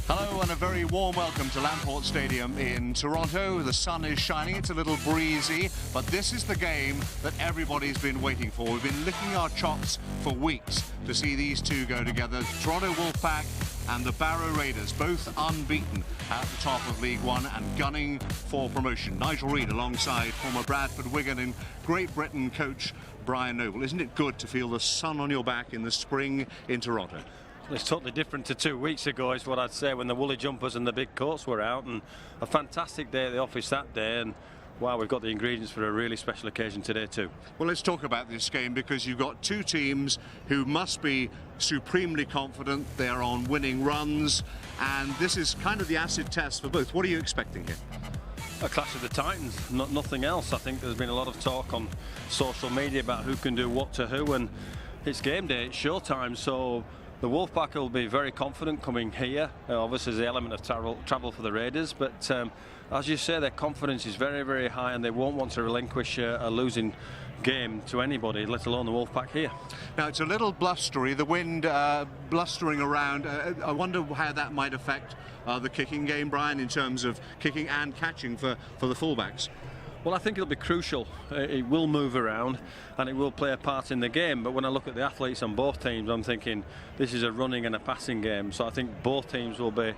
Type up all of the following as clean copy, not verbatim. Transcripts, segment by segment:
Hello and a very warm welcome to Lamport Stadium in Toronto. The sun is shining, it's a little breezy, but this is the game that everybody's been waiting for. We've been licking our chops for weeks to see these two go together. Toronto Wolfpack and the Barrow Raiders, both unbeaten at the top of League One and gunning for promotion. Nigel Reid alongside former Bradford, Wigan and Great Britain coach Brian Noble. Isn't it good to feel the sun on your back in the spring in Toronto? It's totally different to 2 weeks ago, is what I'd say, when the woolly jumpers and the big coats were out, and a fantastic day at the office that day, and wow, we've got the ingredients for a really special occasion today too. Well, let's talk about this game, because you've got two teams who must be supremely confident. They're on winning runs, and this is kind of the acid test for both. What are you expecting here? A clash of the Titans, nothing else. I think there's been a lot of talk on social media about who can do what to who, and it's game day, it's showtime, so the Wolfpack will be very confident coming here. Obviously, there's the element of travel for the Raiders, but as you say, their confidence is very, very high, and they won't want to relinquish a losing game to anybody, let alone the Wolfpack here. Now, it's a little blustery, the wind blustering around. I wonder how that might affect the kicking game, Brian, in terms of kicking and catching for the fullbacks. Well, I think it'll be crucial. It will move around and it will play a part in the game, but when I look at the athletes on both teams, I'm thinking this is a running and a passing game, so I think both teams will be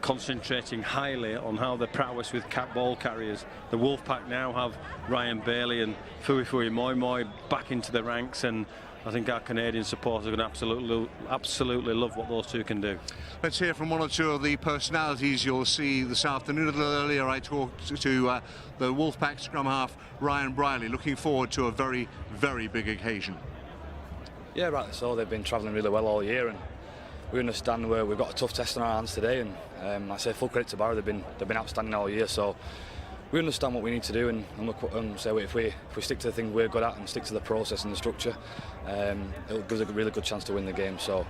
concentrating highly on how their prowess with ball carriers. The Wolfpack now have Ryan Bailey and Fuifui Moi back into the ranks, and I think our Canadian supporters are going to absolutely love what those two can do. Let's hear from one or two of the personalities you'll see this afternoon. A little earlier I talked to the Wolfpack scrum half Ryan Briley, looking forward to a very, very big occasion. Yeah, right, so they've been travelling really well all year, and we understand we've got a tough test on our hands today, and I say full credit to Barrow. They've been outstanding all year, so we understand what we need to do, and so if we stick to the things we're good at and stick to the process and the structure, it'll give us a really good chance to win the game. So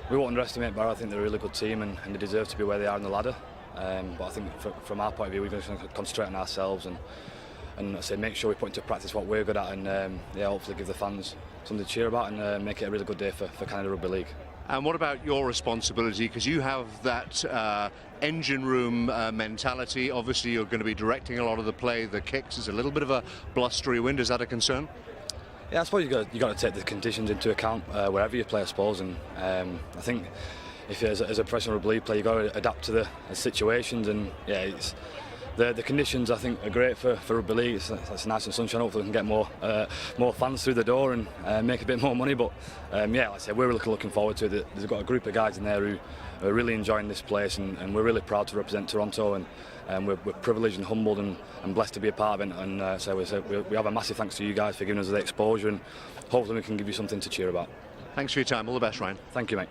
we won't underestimate Barrow. I think they're a really good team, and they deserve to be where they are in the ladder. But I think from our point of view, we're going to concentrate on ourselves and I say make sure we put into practice what we're good at, and yeah, hopefully give the fans something to cheer about, and make it a really good day for Canada Rugby League. And what about your responsibility? Because you have that engine room mentality. Obviously, you're going to be directing a lot of the play. The kicks is a little bit of a blustery wind. Is that a concern? Yeah, I suppose you got to take the conditions into account wherever you play, I suppose. And I think if as a professional rugby league player, you got to adapt to the situations. And yeah, it's the conditions I think are great for rugby league. It's nice and sunshine. Hopefully we can get more fans through the door and make a bit more money. But yeah, like I said, we're really looking forward to it. There's got a group of guys in there who are really enjoying this place, and we're really proud to represent Toronto, and we're privileged and humbled and blessed to be a part of it. And so we have a massive thanks to you guys for giving us the exposure, and hopefully we can give you something to cheer about. Thanks for your time. All the best, Ryan. Thank you, mate.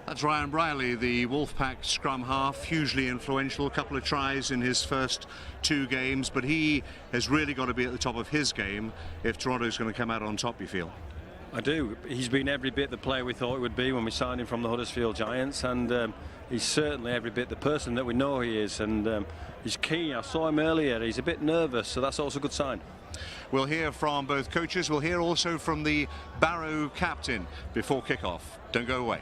That's Ryan Briley, the Wolfpack scrum half, hugely influential, a couple of tries in his first 2 games, but he has really got to be at the top of his game if Toronto's going to come out on top, you feel? I do. He's been every bit the player we thought he would be when we signed him from the Huddersfield Giants, and he's certainly every bit the person that we know he is, and he's keen. I saw him earlier, he's a bit nervous, so that's also a good sign. We'll hear from both coaches, we'll hear also from the Barrow captain before kick-off. Don't go away.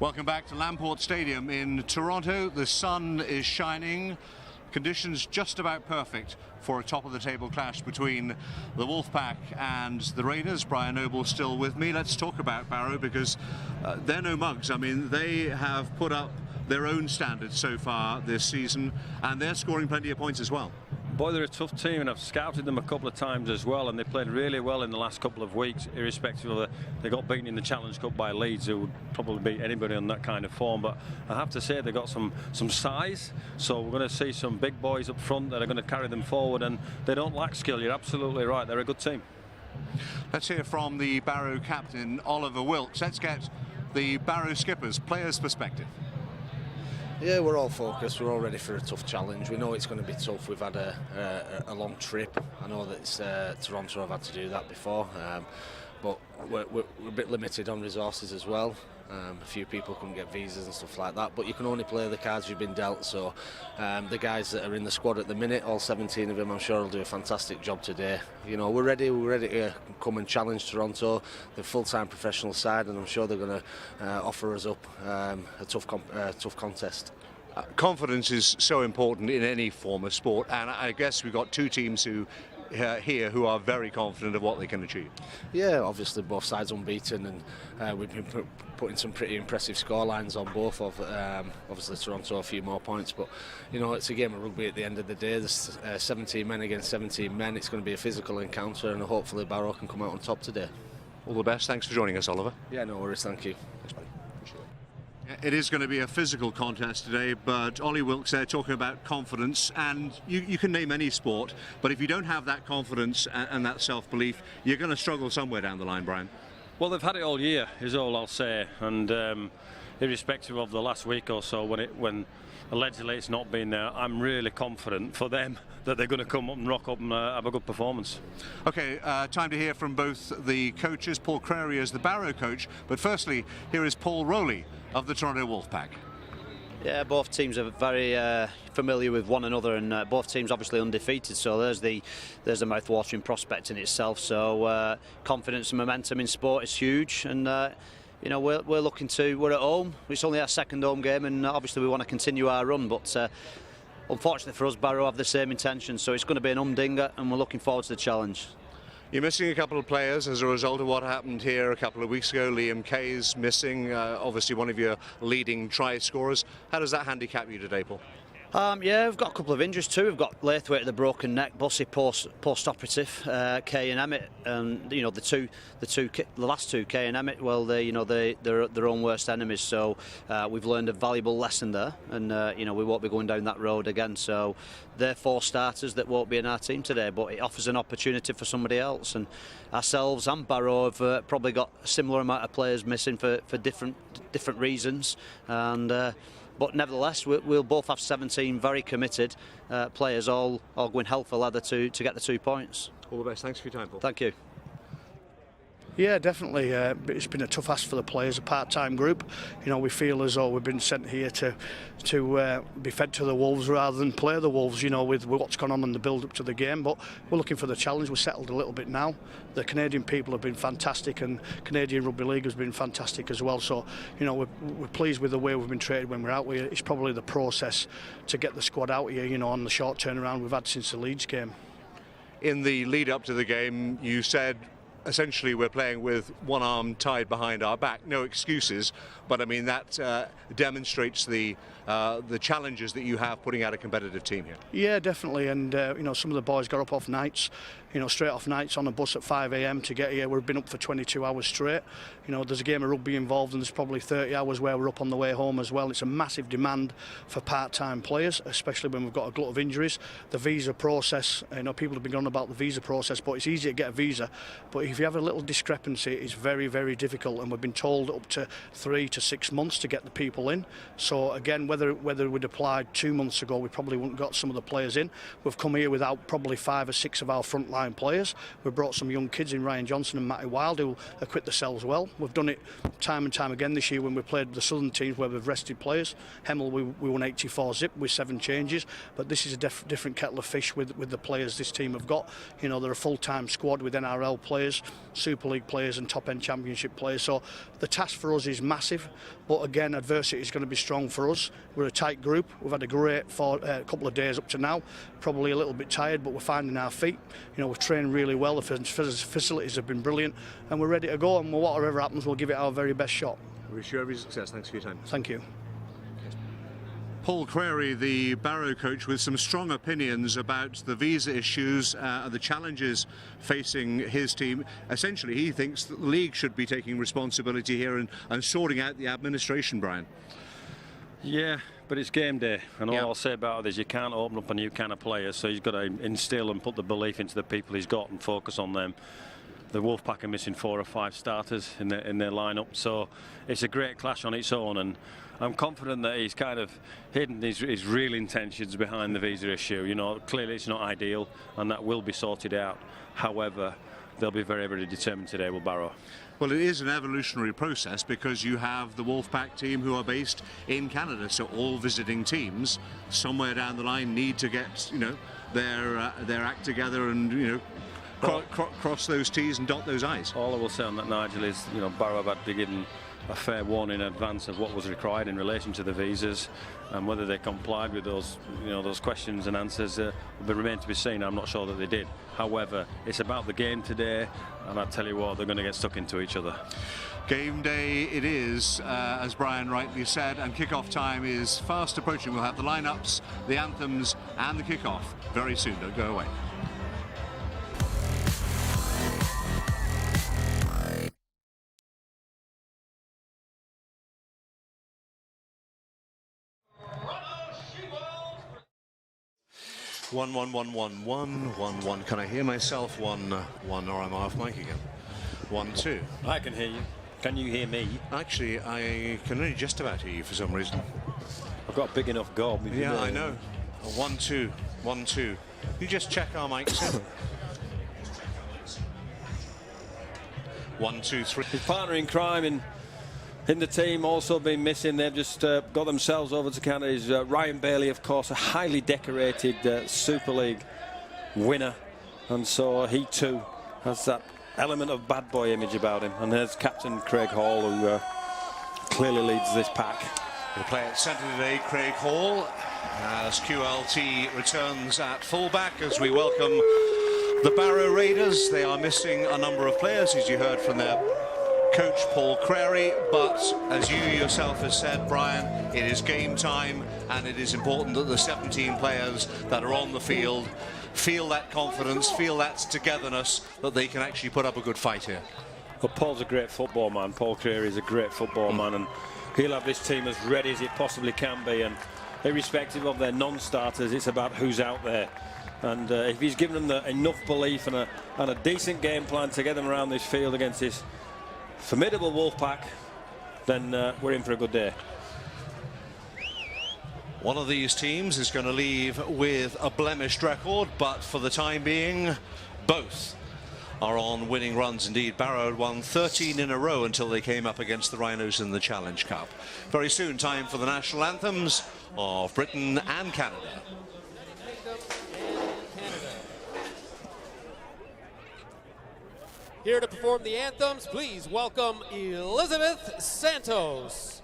Welcome back to Lamport Stadium in Toronto. The sun is shining. Conditions just about perfect for a top-of-the-table clash between the Wolfpack and the Raiders. Brian Noble still with me. Let's talk about Barrow, because they're no mugs. I mean, they have put up their own standards so far this season, and they're scoring plenty of points as well. Boy, they're a tough team, and I've scouted them a couple of times as well, and they played really well in the last couple of weeks, irrespective of they got beaten in the Challenge Cup by Leeds, who would probably beat anybody on that kind of form. But I have to say they've got some size, so we're going to see some big boys up front that are going to carry them forward, and they don't lack skill. You're absolutely right. They're a good team. Let's hear from the Barrow captain, Oliver Wilkes. Let's get the Barrow skipper's players' perspective. Yeah, we're all focused. We're all ready for a tough challenge. We know it's going to be tough. We've had a long trip. I know that it's, Toronto have had to do that before, but we're a bit limited on resources as well. A few people couldn't get visas and stuff like that, but you can only play the cards you've been dealt. So the guys that are in the squad at the minute, all 17 of them, I'm sure will do a fantastic job today. You know, we're ready to come and challenge Toronto, the full-time professional side, and I'm sure they're going to offer us up a tough contest. Confidence is so important in any form of sport, and I guess we've got two teams who here who are very confident of what they can achieve. Yeah, obviously both sides unbeaten, and we've been putting some pretty impressive scorelines on both of obviously Toronto a few more points, but you know, it's a game of rugby at the end of the day. There's 17 men against 17 men. It's going to be a physical encounter, and hopefully Barrow can come out on top today. All the best. Thanks for joining us, Oliver. Yeah, no worries. Thank you. Thanks, buddy. It is going to be a physical contest today, but Ollie Wilkes there talking about confidence, and you can name any sport, but if you don't have that confidence and that self-belief, you're going to struggle somewhere down the line, Brian. Well, they've had it all year, is all I'll say, and irrespective of the last week or so, when allegedly it's not been there, I'm really confident for them that they're going to come up and rock up and have a good performance. Okay, time to hear from both the coaches. Paul Crary is the Barrow coach, but firstly, here is Paul Rowley of the Toronto Wolfpack. Yeah, both teams are very familiar with one another, and both teams obviously undefeated, so there's a mouth-watering prospect in itself. So confidence and momentum in sport is huge, and you know, we're at home. It's only our second home game, and obviously we want to continue our run, but unfortunately for us, Barrow have the same intention, so it's going to be an humdinger, and we're looking forward to the challenge. You're missing a couple of players as a result of what happened here a couple of weeks ago. Liam Kay's missing, obviously one of your leading try scorers. How does that handicap you today, Paul? Yeah, we've got a couple of injuries too. We've got Laithwaite with a broken neck, Bussy post-operative, Kay and Emmett, and you know the last two, Kay and Emmett. Well, they're their own worst enemies. So we've learned a valuable lesson there, and you know, we won't be going down that road again. So they're 4 starters that won't be in our team today, but it offers an opportunity for somebody else. And ourselves and Barrow have probably got a similar amount of players missing for different reasons, and. But nevertheless, we'll both have 17 very committed players, all going hell for leather to get the 2 points. All the best. Thanks for your time, Paul. Thank you. Yeah, definitely. It's been a tough ask for the players, a part-time group. You know, we feel as though we've been sent here to be fed to the Wolves rather than play the Wolves, you know, with what's gone on in the build-up to the game. But we're looking for the challenge. We're settled a little bit now. The Canadian people have been fantastic, and Canadian Rugby League has been fantastic as well. So, you know, we're pleased with the way we've been treated when we're out here. It's probably the process to get the squad out here, you know, on the short turnaround we've had since the Leeds game. In the lead-up to the game, you said essentially we're playing with one arm tied behind our back. No excuses, but I mean that demonstrates the challenges that you have putting out a competitive team here. Yeah, definitely, and you know, some of the boys got up off nights, you know, straight off nights on a bus at 5 a.m. to get here. We've been up for 22 hours straight. You know, there's a game of rugby involved, and there's probably 30 hours where we're up on the way home as well. It's a massive demand for part-time players, especially when we've got a glut of injuries. The visa process, you know, people have been on about the visa process, but it's easy to get a visa. But if you have a little discrepancy, it's very, very difficult, and we've been told up to 3 to 6 months to get the people in. So again, whether we'd applied 2 months ago, we probably wouldn't got some of the players in. We've come here without probably 5 or 6 of our frontline players. We've brought some young kids in, Ryan Johnson and Matty Wild, who acquit themselves well. We've done it time and time again this year when we played the southern teams where we've rested players. Hemel, we won 84 zip with 7 changes, but this is a different kettle of fish with the players this team have got. You know, they're a full-time squad with NRL players. Super League players and top-end Championship players. So the task for us is massive, but again, adversity is going to be strong for us. We're a tight group. We've had a great couple of days up to now, probably a little bit tired, but we're finding our feet. You know, we've trained really well, the facilities have been brilliant, and we're ready to go, and whatever happens, we'll give it our very best shot. We wish you every success. Thanks for your time. Thank you. Paul Query, the Barrow coach, with some strong opinions about the visa issues and the challenges facing his team. Essentially, he thinks that the league should be taking responsibility here and sorting out the administration, Brian. Yeah, but it's game day, and all I'll say about it is you can't open up a new can of players, so he's got to instill and put the belief into the people he's got and focus on them. The Wolfpack are missing 4 or 5 starters in their lineup, so it's a great clash on its own, and I'm confident that he's kind of hidden his real intentions behind the visa issue. You know, clearly it's not ideal, and that will be sorted out. However, they'll be very, very determined today, will Barrow. Well, it is an evolutionary process because you have the Wolfpack team who are based in Canada, so all visiting teams somewhere down the line need to get, you know, their act together and, you know, cross those T's and dot those I's. All I will say on that, Nigel, is, you know, Barrow had to be given a fair warning in advance of what was required in relation to the visas, and whether they complied with those, you know, those questions and answers will remain to be seen. I'm not sure that they did. However, it's about the game today, and I tell you what, they're going to get stuck into each other. Game day it is, as Brian rightly said, and kick-off time is fast approaching. We'll have the lineups, the anthems, and the kick-off very soon. Don't go away. One. Can I hear myself? One, or am I off mic again? 1, 2. I can hear you. Can you hear me? Actually, I can only just about hear you for some reason. I've got a big enough gob. Yeah, I know. 1, 2, 1, 2. You just check our mics. 1, 2, 3. His partner in crime in the team also been missing. They've just got themselves over to Canada. Is Ryan Bailey, of course, a highly decorated Super League winner, and so he too has that element of bad boy image about him. And there's Captain Craig Hall, who clearly leads this pack. We'll play at centre today, Craig Hall, as QLT returns at fullback as we welcome the Barrow Raiders. They are missing a number of players, as you heard from their coach Paul Query, but as you yourself have said, Brian, it is game time, and it is important that the 17 players that are on the field feel that confidence, feel that togetherness, that they can actually put up a good fight here. Well, Paul's a great football man. Paul Query is a great football man, and he'll have this team as ready as it possibly can be, and irrespective of their non-starters, it's about who's out there. And if he's given them enough belief and a decent game plan to get them around this field against this formidable Wolfpack, then we're in for a good day. One of these teams is going to leave with a blemished record, but for the time being, both are on winning runs indeed. Barrow had won 13 in a row until they came up against the Rhinos in the Challenge Cup. Very soon, time for the national anthems of Britain and Canada. Here to perform the anthems, please welcome Elizabeth Santos.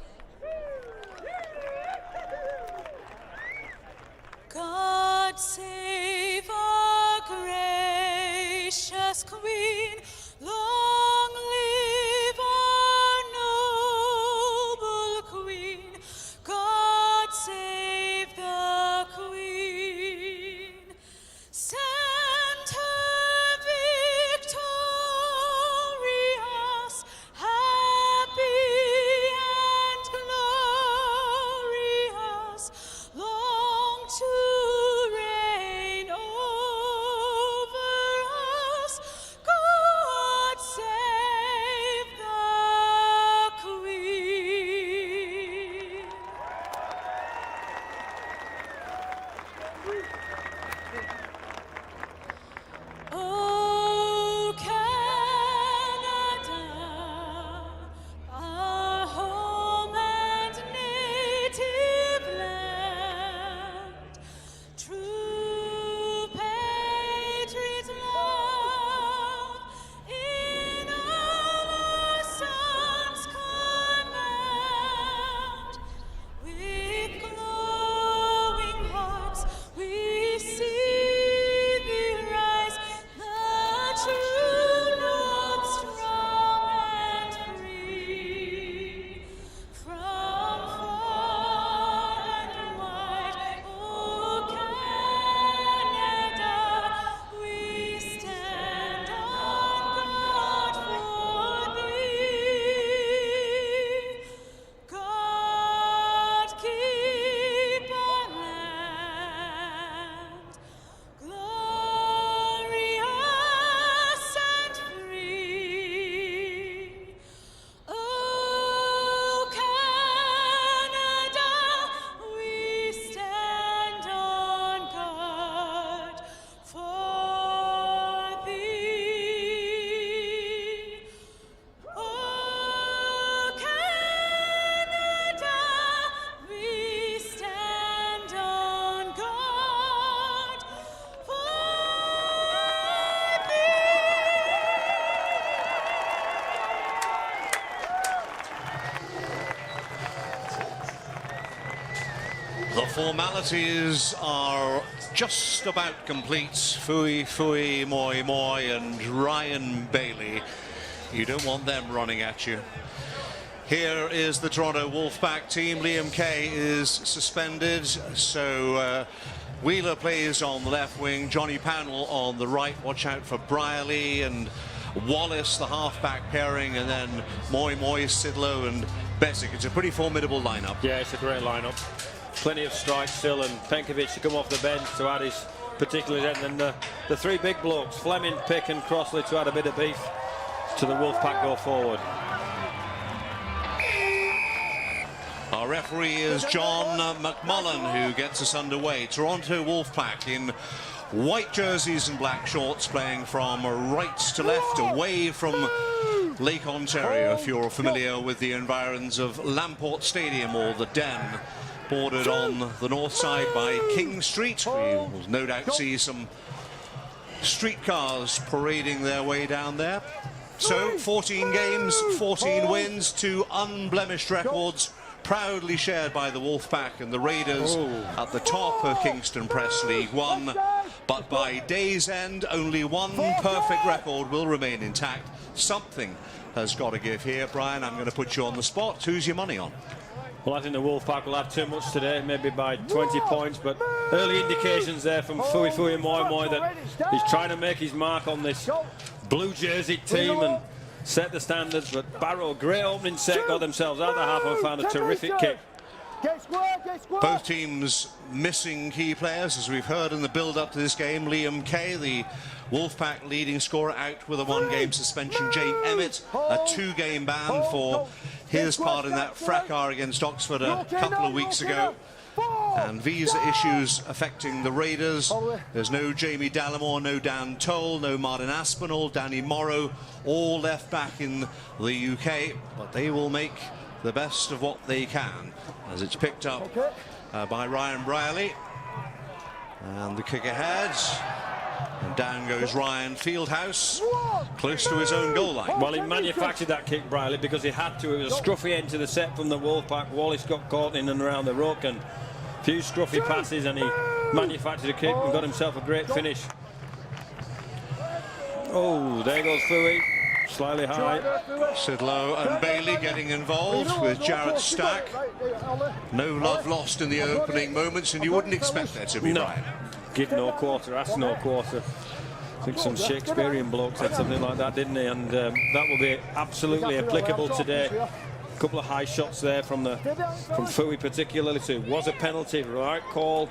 God save our gracious Queen, long live our noble Queen, God save the Queen. Send her victorious, happy and glorious, long to reign over us. God formalities are just about complete. Fui, Fui, Moi, Moi and Ryan Bailey. You don't want them running at you. Here is the Toronto Wolfpack team. Liam Kay is suspended, so Wheeler plays on the left wing, Johnny Pownell on the right. Watch out for Brierley and Wallace, the half-back pairing, and then Moi, Sidlow and Besic. It's a pretty formidable lineup. Yeah, it's a great lineup. Plenty of strikes still, and Penkovic to come off the bench to add his particular end. And the three big blokes, Fleming, Pick and Crossley, to add a bit of beef to the Wolfpack go forward. Our referee is John McMullen, who gets us underway. Toronto Wolfpack in white jerseys and black shorts, playing from right to left, away from Lake Ontario, if you're familiar with the environs of Lamport Stadium, or the Den, bordered on the north side by King Street. We will no doubt see some streetcars parading their way down there. So 14 games, 14 wins, 2 unblemished records, proudly shared by the Wolfpack and the Raiders at the top of Kingston Press League 1. But by day's end, only one perfect record will remain intact. Something has got to give here. Brian, I'm going to put you on the spot. Who's your money on? Well, I think the Wolfpack will have too much today, maybe by 20 points, but early indications there from Fui Fui and Moi Moi that he's trying to make his mark on this blue jersey team and set the standards. But Barrow, great opening set, got themselves out of the half and found a terrific kick. Both teams missing key players, as we've heard in the build-up to this game. Liam Kay, the Wolfpack leading scorer, out with a 1-game suspension. Jane Emmett, a 2-game ban for his part in that fracas against Oxford a couple of weeks ago. And visa issues affecting the Raiders. There's no Jamie Dallimore, no Dan Toll, no Martin Aspinall, Danny Morrow, all left back in the UK. But they will make the best of what they can, as it's picked up by Ryan Brierley. And the kick ahead. And down goes Ryan Fieldhouse, close to his own goal line. Well, he manufactured that kick, Brierley, because he had to. It was a scruffy end to the set from the Wolfpack. Wallace got caught in and around the ruck, and a few scruffy passes, and he manufactured a kick and got himself a great finish. Oh, there goes Fui, slightly high. Sidlow and Bailey getting involved with Jarrett Stack. No love lost in the opening moments, and you wouldn't expect there to be, no. Ryan. Give no quarter, ask no quarter. I think some Shakespearean bloke said something like that, didn't he? And that will be absolutely applicable today. A couple of high shots there from Fui particularly too. Was a penalty, right call.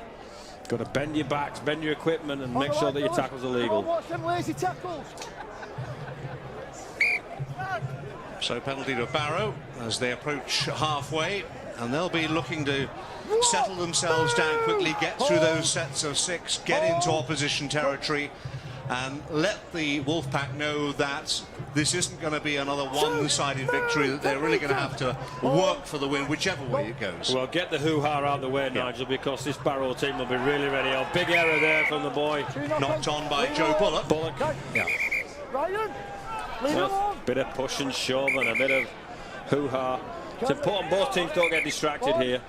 Got to bend your backs, bend your equipment, and make sure that your tackles are legal. So penalty to Barrow as they approach halfway, and they'll be looking to settle themselves down quickly, get through those sets of 6, get into opposition territory, and let the Wolfpack know that this isn't going to be another one-sided victory, that they're really going to have to work for the win, whichever way it goes. Well, get the hoo-ha out of the way, Nigel, because this Barrow team will be really ready. A big error there from the boy. Knocked on by Joe Bullock. Yeah. Well, a bit of push and shove and a bit of hoo-ha. It's important both teams don't get distracted here.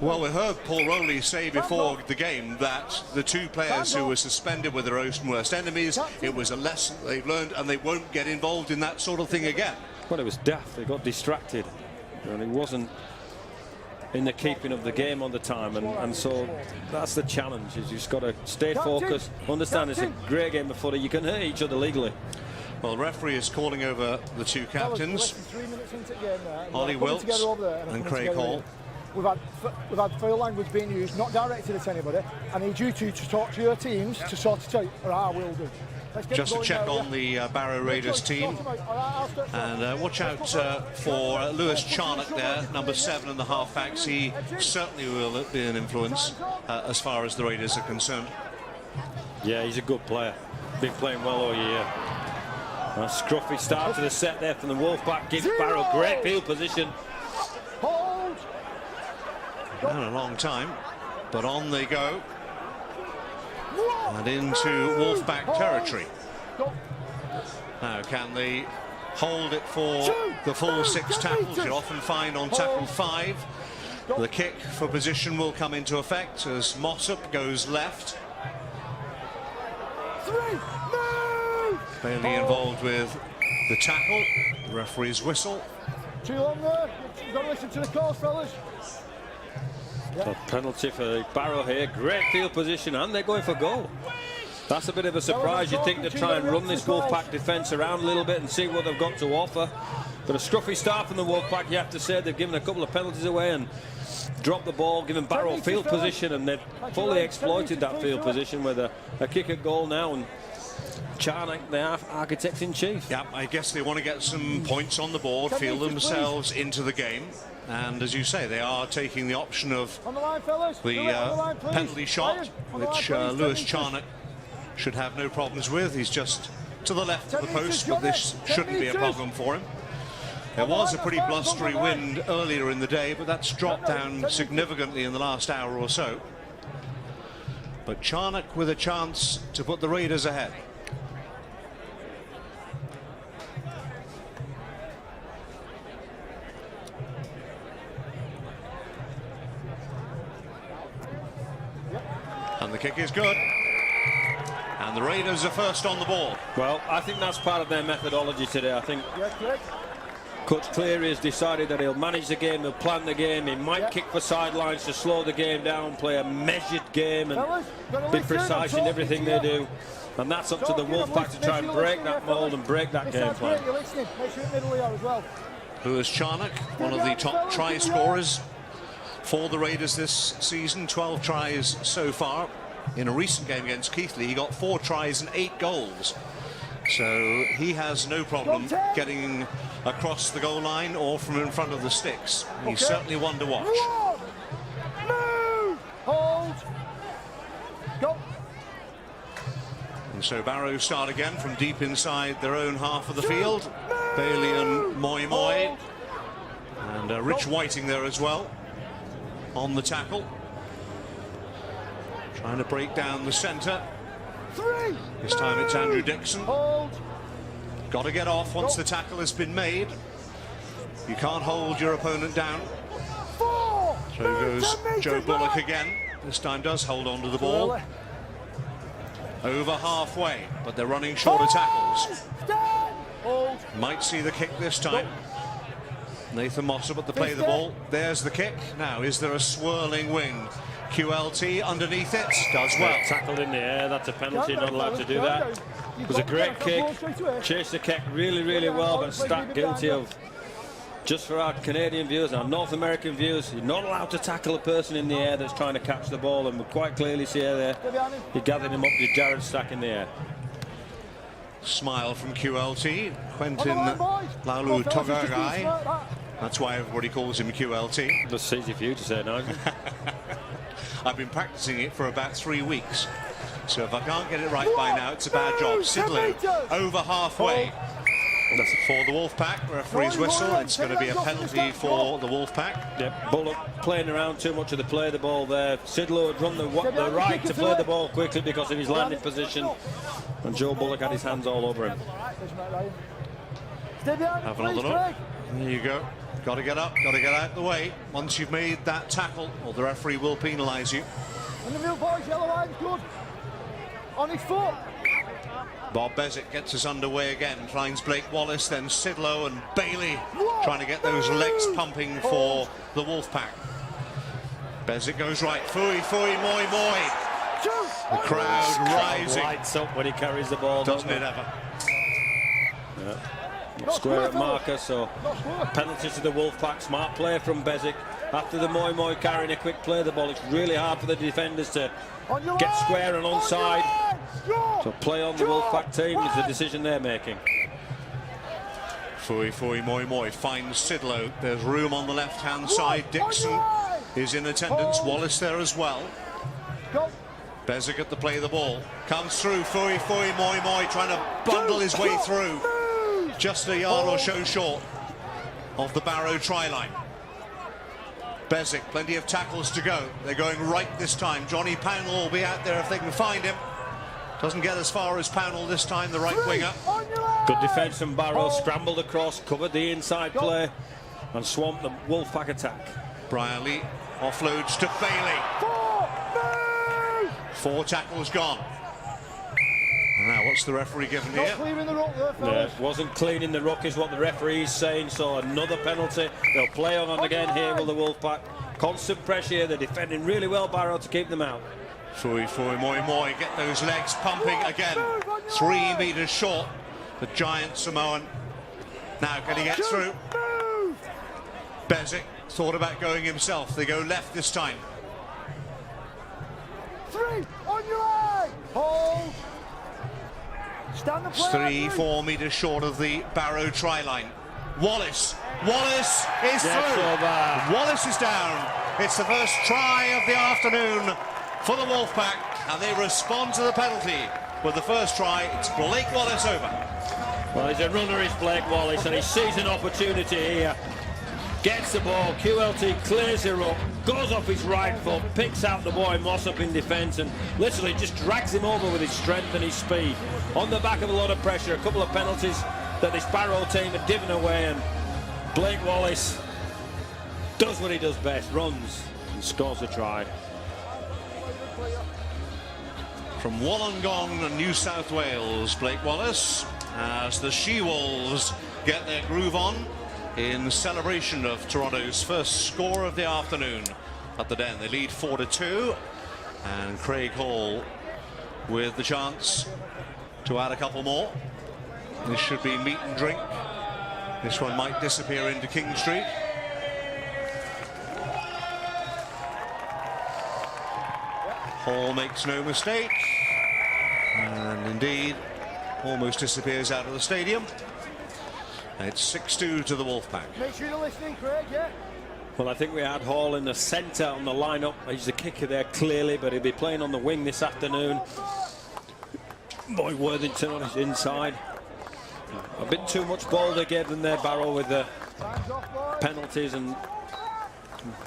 Well, we heard Paul Rowley say before the game that the 2 players who were suspended were their own worst enemies. It was a lesson they've learned, and they won't get involved in that sort of thing again. Well, it was daft. They got distracted, and it wasn't in the keeping of the game all the time, and so that's the challenge. Is you've just got to stay focused, understand it's a great game of footy. You can hurt each other legally. Well, the referee is calling over the 2 captains, Ollie Wilkes and Craig Hall. We've had foul language being used, not directed at anybody. I need you two to talk to your teams to sort it out, or I will do. Just a check on the Barrow Raiders team, and watch out for Lewis Charnock there, number 7 in the half-backs. He certainly will be an influence as far as the Raiders are concerned. Yeah, he's a good player. Been playing well all year. A scruffy start to the set there from the Wolfpack gives Barrow great field position. Not a long time, but on they go, and into Wolfpack territory. Now, can they hold it for the full 6 tackles? You often find on tackle 5 The kick for position will come into effect as Mossop goes left. Bailey involved with the tackle. The referee's whistle. Too long there. You've got to listen to the calls, fellas. A penalty for Barrow here. Great field position, and they're going for goal. That's a bit of a surprise. You'd think they'd try and run this Wolfpack defence around a little bit and see what they've got to offer. But a scruffy start from the Wolfpack, you have to say. They've given a couple of penalties away and dropped the ball, given Barrow field position, and they've fully exploited that field position with a kick at goal now. And Charnock, the architect-in-chief. Yeah, I guess they want to get some points on the board, feel themselves into the game. And as you say, they are taking the option of the penalty shot, which Lewis Charnock should have no problems with. He's just to the left of the post, but this shouldn't be a problem for him. There was a pretty blustery wind earlier in the day, but that's dropped down significantly in the last hour or so. But Charnock with a chance to put the Raiders ahead. And the kick is good. And the Raiders are first on the ball. Well, I think that's part of their methodology today. I think Coach Cleary has decided that he'll manage the game, he'll plan the game, he might kick for sidelines to slow the game down, play a measured game and be precise in everything they do. And that's up to the Wolfpack to try and break that mould and break that game plan. Lewis Charnock, one of the top try scorers for the Raiders this season, 12 tries so far. In a recent game against Keighley, he got 4 tries and 8 goals. So he has no problem getting across the goal line or from in front of the sticks. He's certainly one to watch. Move! Hold! Go! And so Barrow start again from deep inside their own half of the field. Bailey and Moi Moi. And Rich Whiting there as well on the tackle. Trying to break down the centre. This time it's Andrew Dixon. Got to get off once the tackle has been made. You can't hold your opponent down. So goes Joe Bullock again. This time does hold on to the ball. Over halfway, but they're running shorter tackles. Might see the kick this time. Nathan Mossop at the play of the ball. There's the kick. Now, is there a swirling wing? QLT underneath it. Does well. Tackled in the air. That's a penalty. Not allowed to do that. It was a great kick. Chased the kick really, really well, but Stack guilty of, just for our Canadian viewers, our North American viewers, you're not allowed to tackle a person in the air that's trying to catch the ball, and we quite clearly see there. He gathered him up to Jared Stack in the air. Smile from QLT. Quentin Laulu Togagai. That's why everybody calls him QLT. That's easy for you to say now. I've been practicing it for about 3 weeks. So if I can't get it right by now, it's a bad job. Sidlow over halfway. That's for the Wolfpack. Referee's whistle. It's going to be a penalty for the Wolfpack. Yep, Bullock playing around too much of the play of the ball there. Sidlow had run the right to play the ball quickly because of his landing position. And Joe Bullock had his hands all over him. Have another look. There you go. Got to get up, got to get out of the way. Once you've made that tackle, or the referee will penalise you. And the real boys, yellow line's good. On his foot. Bob Bezic gets us underway again. Finds Blake Wallace, then Sidlow and Bailey trying to get those legs pumping for the Wolfpack. Bezic goes right. Fui, moi, moi. The crowd rising. Lights up when he carries the ball, doesn't it ever? Yeah. Square at marker, so penalty to the Wolfpack. Smart play from Bezic. After the Moi carrying a quick play of the ball, it's really hard for the defenders to get square and onside. So play on the Wolfpack team is the decision they're making. Fui, moi finds Sidlow. There's room on the left-hand side. Dixon is in attendance. Wallace there as well. Bezic at the play of the ball. Comes through. Fui, moi trying to bundle his way through. Just a yard or so short of the Barrow try line. Bezic, plenty of tackles to go. They're going right this time. Johnny Pownall will be out there if they can find him. Doesn't get as far as Pownall this time, the right winger. Good defence from Barrow, scrambled across, covered the inside play and swamped the Wolfpack attack. Brian Lee Offloads to Bailey. 4 tackles gone. Now, what's the referee given here? Clearing the ruck there, fellas. Yeah, wasn't cleaning the ruck is what the referee is saying, so another penalty. They'll play on again here with the Wolfpack. Constant pressure here, they're defending really well, Barrow, to keep them out. Fui, moi, moi, get those legs pumping again. 3 metres short, the giant Samoan. Now, can he get through? Bezic thought about going himself. They go left this time. 3, on your leg! Hold! Stand the play. 3-4 metres short of the Barrow try line. Wallace is through. Wallace is down. It's the first try of the afternoon for the Wolfpack, and they respond to the penalty with the first try. It's Blake Wallace over. Well, he's a runner, is Blake Wallace, and he sees an opportunity here. Gets the ball, QLT clears her up, goes off his right foot, picks out the boy Moss up in defence, and literally just drags him over with his strength and his speed. On the back of a lot of pressure, a couple of penalties that this Barrow team had given away, and Blake Wallace does what he does best, runs and scores a try. From Wollongong, New South Wales, Blake Wallace, as the She-Wolves get their groove on in celebration of Toronto's first score of the afternoon at the Den. They lead 4-2, and Craig Hall with the chance to add a couple more. This should be meat and drink. This one might disappear into King Street. Hall makes no mistake, and indeed almost disappears out of the stadium. It's 6-2 to the Wolfpack. Make sure you're listening, Craig, yeah? Well, I think we had Hall in the centre on the lineup. He's the kicker there clearly, but he'll be playing on the wing this afternoon. Boy Worthington on his inside. A bit too much ball they gave them there, Barrow, with the penalties, and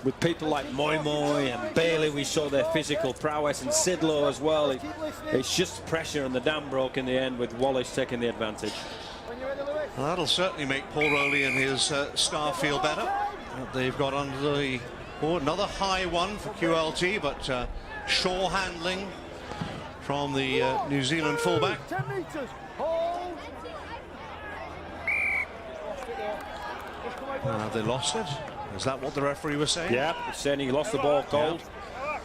with people like Moi Moi and Bailey, we saw their physical prowess, and Sidlow as well. It's just pressure, and the dam broke in the end with Wallace taking the advantage. Well, that'll certainly make Paul Rowley and his staff feel better. They've got under the another high one for QLT, but Shaw handling from the New Zealand fullback. 10 metres. Hold. They lost it. Is that what the referee was saying? Yeah, he's saying he lost the ball cold. Yeah.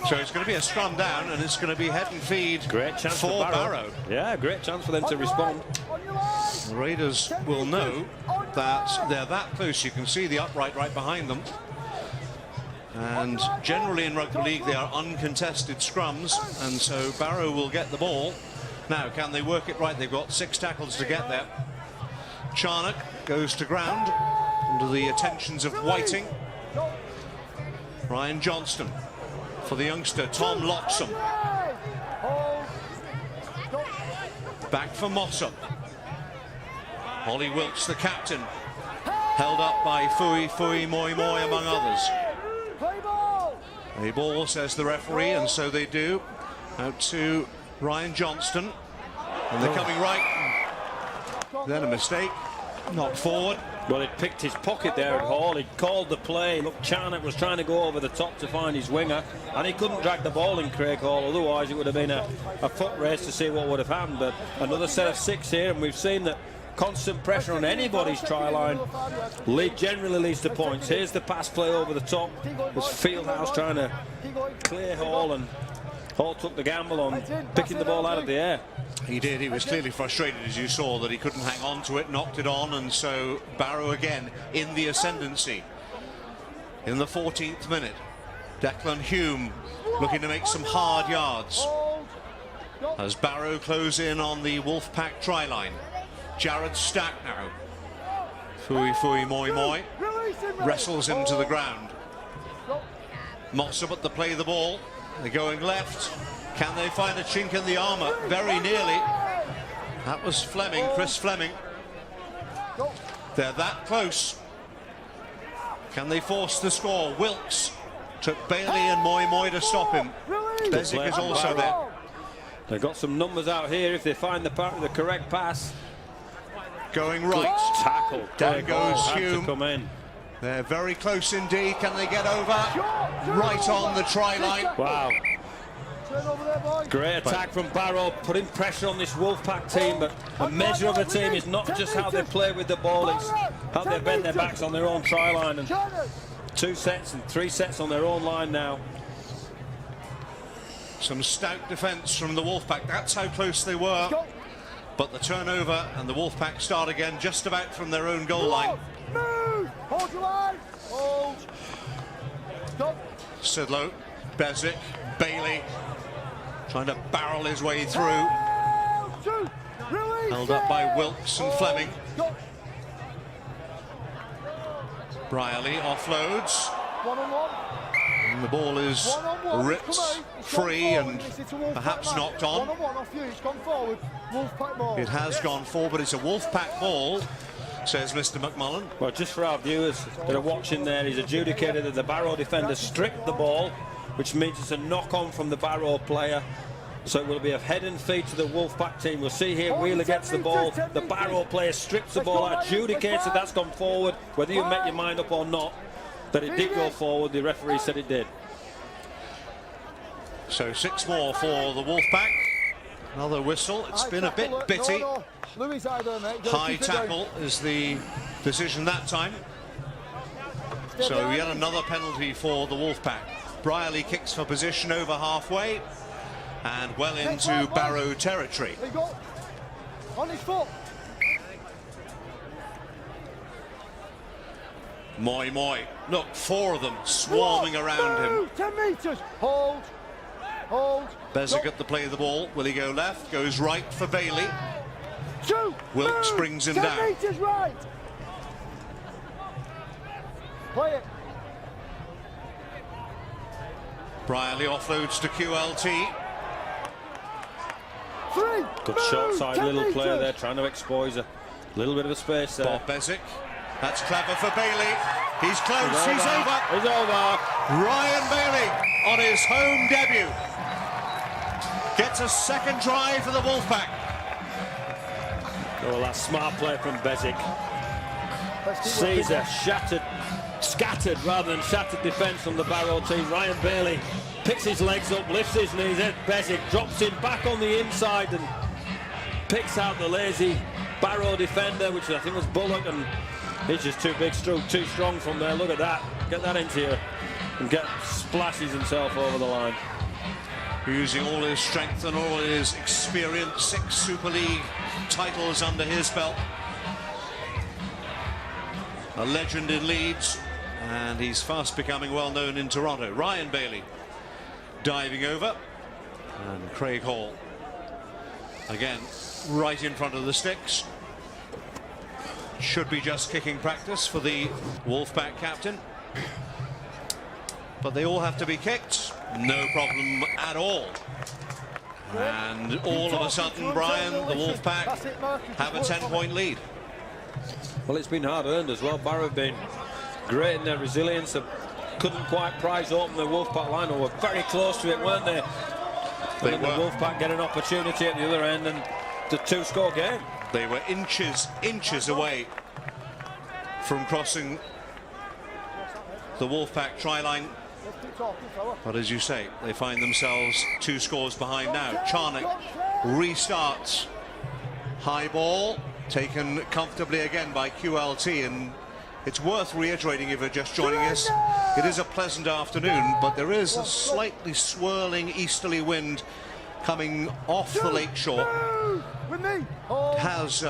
So it's going to be a scrum down, and it's going to be head and feed. Great chance for Barrow. Yeah, great chance for them to respond. The Raiders will know that they're that close. You can see the upright right behind them. And generally in rugby league they are uncontested scrums, and so Barrow will get the ball. Now, can they work it right? They've got 6 tackles to get there. Charnock goes to ground under the attentions of Whiting. Ryan Johnston for the youngster Tom Loxham. Back for Mossop. Ollie Wilkes, the captain, held up by Fui, Moi Moi, among others. A ball, says the referee, and so they do. Out to Ryan Johnston, and they're coming right. Then a mistake, knocked forward. Well, it picked his pocket there at Hall. He called the play. Look, Charnock was trying to go over the top to find his winger, and he couldn't drag the ball in, Craig Hall. Otherwise, it would have been a foot race to see what would have happened. But another set of 6 here, and we've seen that constant pressure on anybody's try line generally leads to points. Here's the pass play over the top. Was Fieldhouse trying to clear Hall, and Hall took the gamble on picking the ball out of the air. He did. He was clearly frustrated, as you saw, that he couldn't hang on to it, knocked it on, and so Barrow again in the ascendancy. In the 14th minute, Declan Hume looking to make some hard yards as Barrow close in on the Wolfpack try line. Jared Stack now. Fui, Moi Moi wrestles him to the ground. Mossop at the play of the ball. They're going left. Can they find a chink in the armour? Very nearly. That was Fleming, Chris Fleming. They're that close. Can they force the score? Wilkes took Bailey and Moi Moi to stop him. Bezic is also there. They've got some numbers out here if they find the correct pass. Going right. Good tackle. There goes Hume. To come in. They're very close indeed. Can they get over? Right on the try line. Wow. Great attack from Barrow, putting pressure on this Wolfpack team, but a measure of a team is not just how they play with the ball, it's how they bend their backs on their own try line. And 2 sets and 3 sets on their own line now. Some stout defence from the Wolfpack. That's how close they were. But the turnover and the Wolfpack start again just about from their own goal line. Move! Hold your line! Hold! Stop! Sidlow, Bezic, Bailey trying to barrel his way through. Held up by Wilkes and Fleming. Brierley offloads. And the ball is ripped free and perhaps knocked on. It has gone forward, but it's a Wolfpack ball, says Mr. McMullen. Well, just for our viewers that are watching there, he's adjudicated that the Barrow defender stripped the ball, which means it's a knock-on from the Barrow player. So it will be a head and feet to the Wolfpack team. We'll see here, Wheeler gets the ball. The Barrow player strips the ball, adjudicates that that's gone forward. Whether you make your mind up or not, that it did go forward, the referee said it did. So 6 more for the Wolfpack. Another whistle. It's been a bit bitty. High tackle is the decision that time. So yet another penalty for the Wolfpack. Brierley kicks for position over halfway and well into Barrow territory. On his foot. Moy. Look, 4 of them swarming around him. 10 metres. Hold. Hold. Bezic at the play of the ball. Will he go left? Goes right for Bailey. Wilkes brings him 10 down. metres right. Play it. Brierley offloads to QLT. 3. Good short side, little player there, trying to expose a little bit of a space there. Bob Bezic. That's clever for Bailey. He's close. He's over. He's over. Ryan Bailey on his home debut gets a second try for the Wolfpack. Oh, that smart play from Bezic. Sees a scattered rather than shattered defence from the Barrow team. Ryan Bailey picks his legs up, lifts his knees. Bezic drops in back on the inside and picks out the lazy Barrow defender, which I think was Bullock, and he's just too big, too strong from there. Look at that. Get that into you and splashes himself over the line. Using all his strength and all his experience, 6 Super League titles under his belt. A legend in Leeds, and he's fast becoming well known in Toronto. Ryan Bailey diving over, and Craig Hall again right in front of the sticks. Should be just kicking practice for the Wolfpack captain, but they all have to be kicked. No problem at all. And all of a sudden, Brian, the Wolfpack have a 10-point lead. Well, it's been hard earned as well. Barrow have been great in their resilience. They couldn't quite prise open the Wolfpack line, or were very close to it, weren't they? But then the Wolfpack get an opportunity at the other end, and the 2-score game. They were inches away from crossing the Wolfpack try line. But as you say, they find themselves 2 scores behind now. Charnock restarts. High ball taken comfortably again by QLT, and it's worth reiterating if you're just joining us, it is a pleasant afternoon, but there is a slightly swirling easterly wind coming off the lakeshore. Has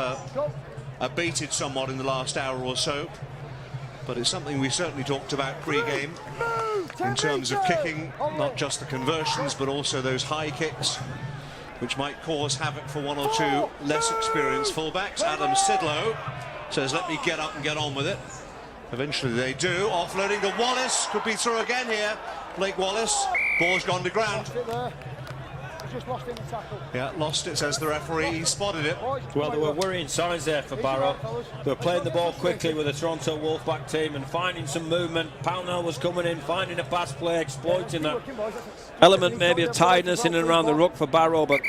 abated somewhat in the last hour or so, but it's something we certainly talked about pre-game in terms of kicking, not just the conversions but also those high kicks which might cause havoc for 1 or 2 less experienced fullbacks. Adam Sidlow says, let me get up and get on with it. Eventually they do. Offloading to Wallace, could be through again here. Blake Wallace, ball's gone to ground. Just lost in the tackle. Yeah, lost it, says the referee. He spotted it. Well, there were worrying signs there for Barrow. They were playing the ball quickly with the Toronto Wolfpack team and finding some movement. Pownell was coming in, finding a fast play, exploiting that element maybe of tiredness in and around the ruck for Barrow, but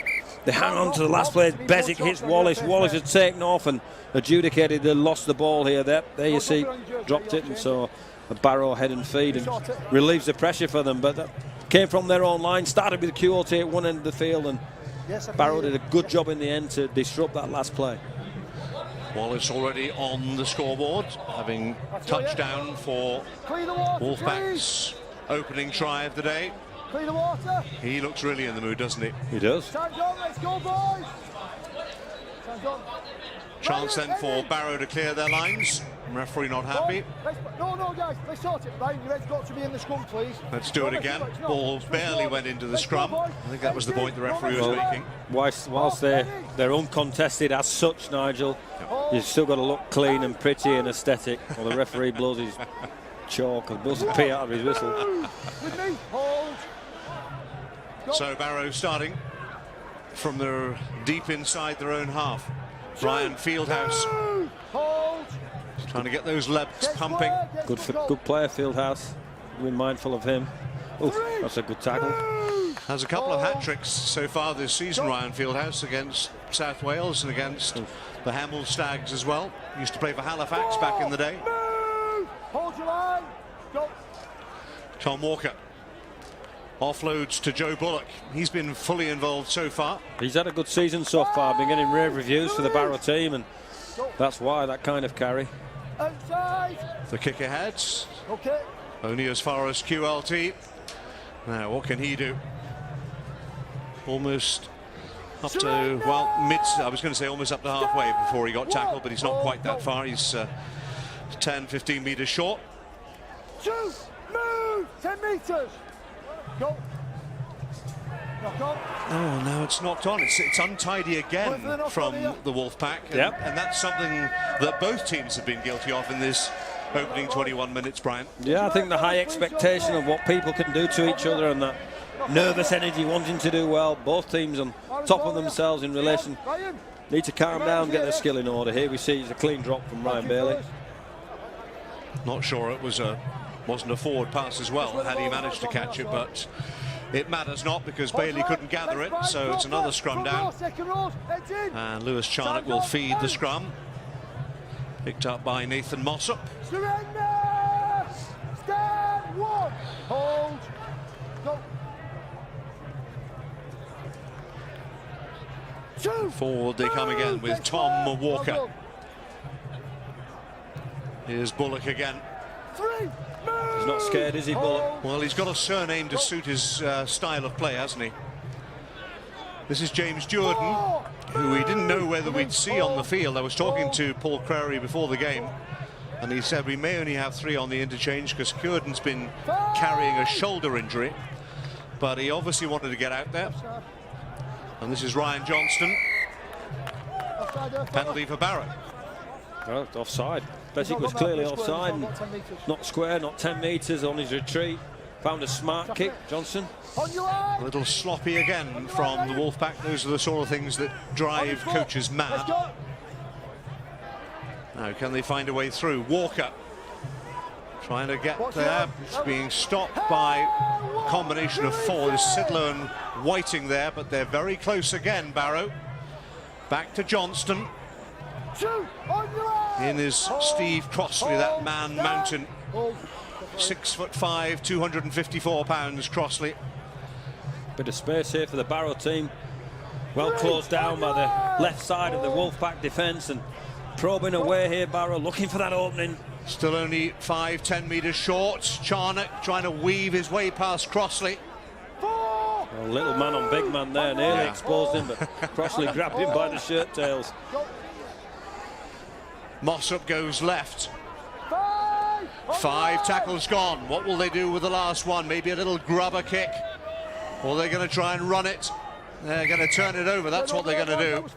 They hang on to the last play. Bezic hits Wallace. Wallace had taken off and adjudicated. They lost the ball here. There you see, dropped it, and so a Barrow head and feed and relieves the pressure for them. But that came from their own line. Started with QOT at one end of the field, and Barrow did a good job in the end to disrupt that last play. Wallace already on the scoreboard, having touchdown for Wolfpack's opening try of the day. He looks really in the mood, doesn't he? He does. Let's go, boys. Chance then for Barrow to clear their lines. Referee not happy. No, guys, let's sort it. Ryan, your head's got to be in the scrum, please. Let's do it again. Ball barely went into the scrum. I think that was the point the referee was making. Whilst they're uncontested as such, Nigel, you've still got to look clean and pretty and aesthetic, or the referee blows his chalk and blows the pee out of his whistle. So Barrow starting from the deep inside their own half. Ryan Fieldhouse trying to get those legs pumping. Good player, Fieldhouse. We're mindful of him. Oof, that's a good tackle. Has a couple of hat-tricks so far this season, Ryan Fieldhouse, against South Wales and against the Hemel Stags as well. Used to play for Halifax back in the day. Hold your line. Go. Tom Walker offloads to Joe Bullock. He's been fully involved so far. He's had a good season so far. Been getting rave reviews for the Barrow team, and that's why that kind of carry. Outside. The kick ahead. Okay. Only as far as QLT. Now, what can he do? Almost up to, well, mid, I was going to say almost up to halfway before he got tackled, but he's not quite that far. He's 10, 15 metres short. Shoot! Move! 10 metres! Go! Knock on. Oh, now it's knocked on. It's untidy again from the Wolfpack. And that's something that both teams have been guilty of in this opening 21 minutes, Brian. Yeah, I think the high expectation of what people can do to each other and that nervous energy wanting to do well. Both teams on top of themselves in relation. Need to calm down, get their skill in order. Here we see it's a clean drop from Ryan Bailey. Not sure it wasn't a forward pass as well, had he managed to catch it, but it matters not because Bailey couldn't gather it, so it's another scrum down. And Lewis Charnock will feed the scrum. Picked up by Nathan Mossop. Surrender! Stand one! Hold! Go! Forward they come again with Tom Walker. Here's Bullock again. He's not scared, is he, Bullock? Well, he's got a surname to suit his style of play, hasn't he? This is James Jordan, who we didn't know whether we'd see on the field. I was talking to Paul Crary before the game, and he said we may only have 3 on the interchange because Jordan's been carrying a shoulder injury, but he obviously wanted to get out there. And this is Ryan Johnston. Penalty for Barrow. Well, offside. Bezic was clearly offside. Not square, not 10 metres on his retreat. Found a smart kick, Johnson. A little sloppy again from the Wolfpack. Those are the sort of things that drive coaches mad. Now, can they find a way through? Walker trying to get there. It's being stopped by a combination of 4. There's Sidlow and Whiting there, but they're very close again, Barrow. Back to Johnston. In is Steve Crossley, that man mountain. 6'5", 254 pounds, Crossley. Bit of space here for the Barrow team. Well closed down by the left side of the Wolfpack defence and probing away here, Barrow, looking for that opening. Still only 5-10 metres short. Charnock trying to weave his way past Crossley. Well, little man on big man there, nearly exposed him, but Crossley grabbed him by the shirt tails. Mossop goes left. 5 tackles gone. What will they do with the last one? Maybe a little grubber kick. Or they're going to try and run it. They're going to turn it over. That's what they're going to do.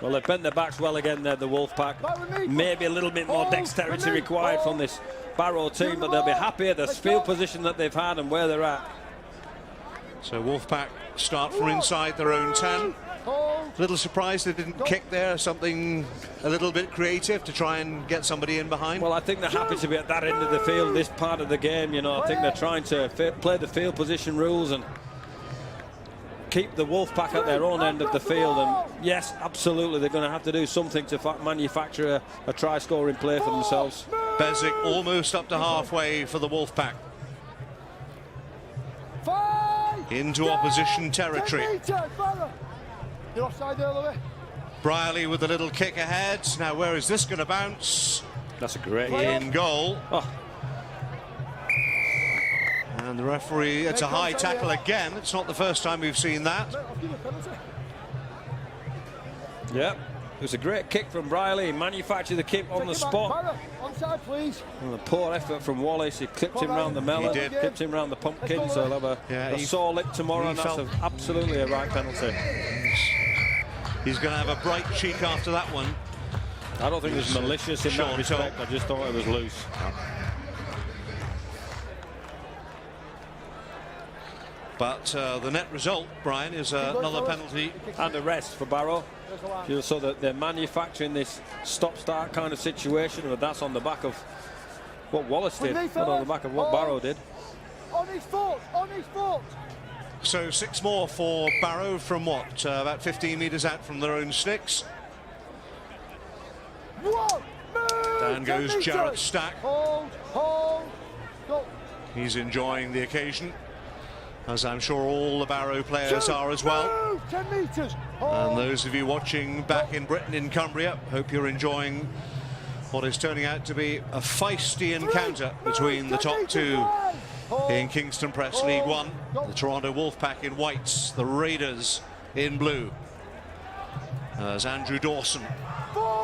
Well, they've bent their backs well again there, the Wolfpack. Maybe a little bit more dexterity required from this Barrow team, but they'll be happy at the field position that they've had and where they're at. So Wolfpack start from inside their own 10. A little surprised they didn't kick there, something a little bit creative to try and get somebody in behind. Well, I think they're happy to be at that end of the field, this part of the game, you know. I think they're trying to play the field position rules and keep the Wolfpack at their own end of the field. And yes, absolutely, they're going to have to do something to manufacture a try-scoring play for themselves. Bezic almost up to halfway for the Wolfpack. Into opposition territory. You're offside there, Louis. Brierley with a little kick ahead. Now where is this going to bounce? That's a great in goal. Oh. And the referee, it's a high tackle again. It's not the first time we've seen that. Yeah, it was a great kick from Brierley. He manufactured the kick on the spot. Onside, please. And a poor effort from Wallace. He clipped him round the melon, clipped him round the pumpkin. So he'll have a sore lip tomorrow, and that's absolutely a right penalty. He's going to have a bright cheek after that one. I don't think it was malicious in that respect. I just thought it was loose. But the net result, Brian, is another penalty and a rest for Barrow. So that they're manufacturing this stop-start kind of situation, but that's on the back of what Wallace did, not on the back of what Barrow did. On his foot, on his foot. So 6 more for Barrow from what? About 15 metres out from their own sticks. Down goes Jarrett Stack. Hold, go. He's enjoying the occasion, as I'm sure all the Barrow players are as well. 10 metres. And those of you watching back in Britain, in Cumbria, hope you're enjoying what is turning out to be a feisty encounter between the top two in Kingston Press League One. The Toronto Wolfpack in whites, the Raiders in blue. As Andrew Dawson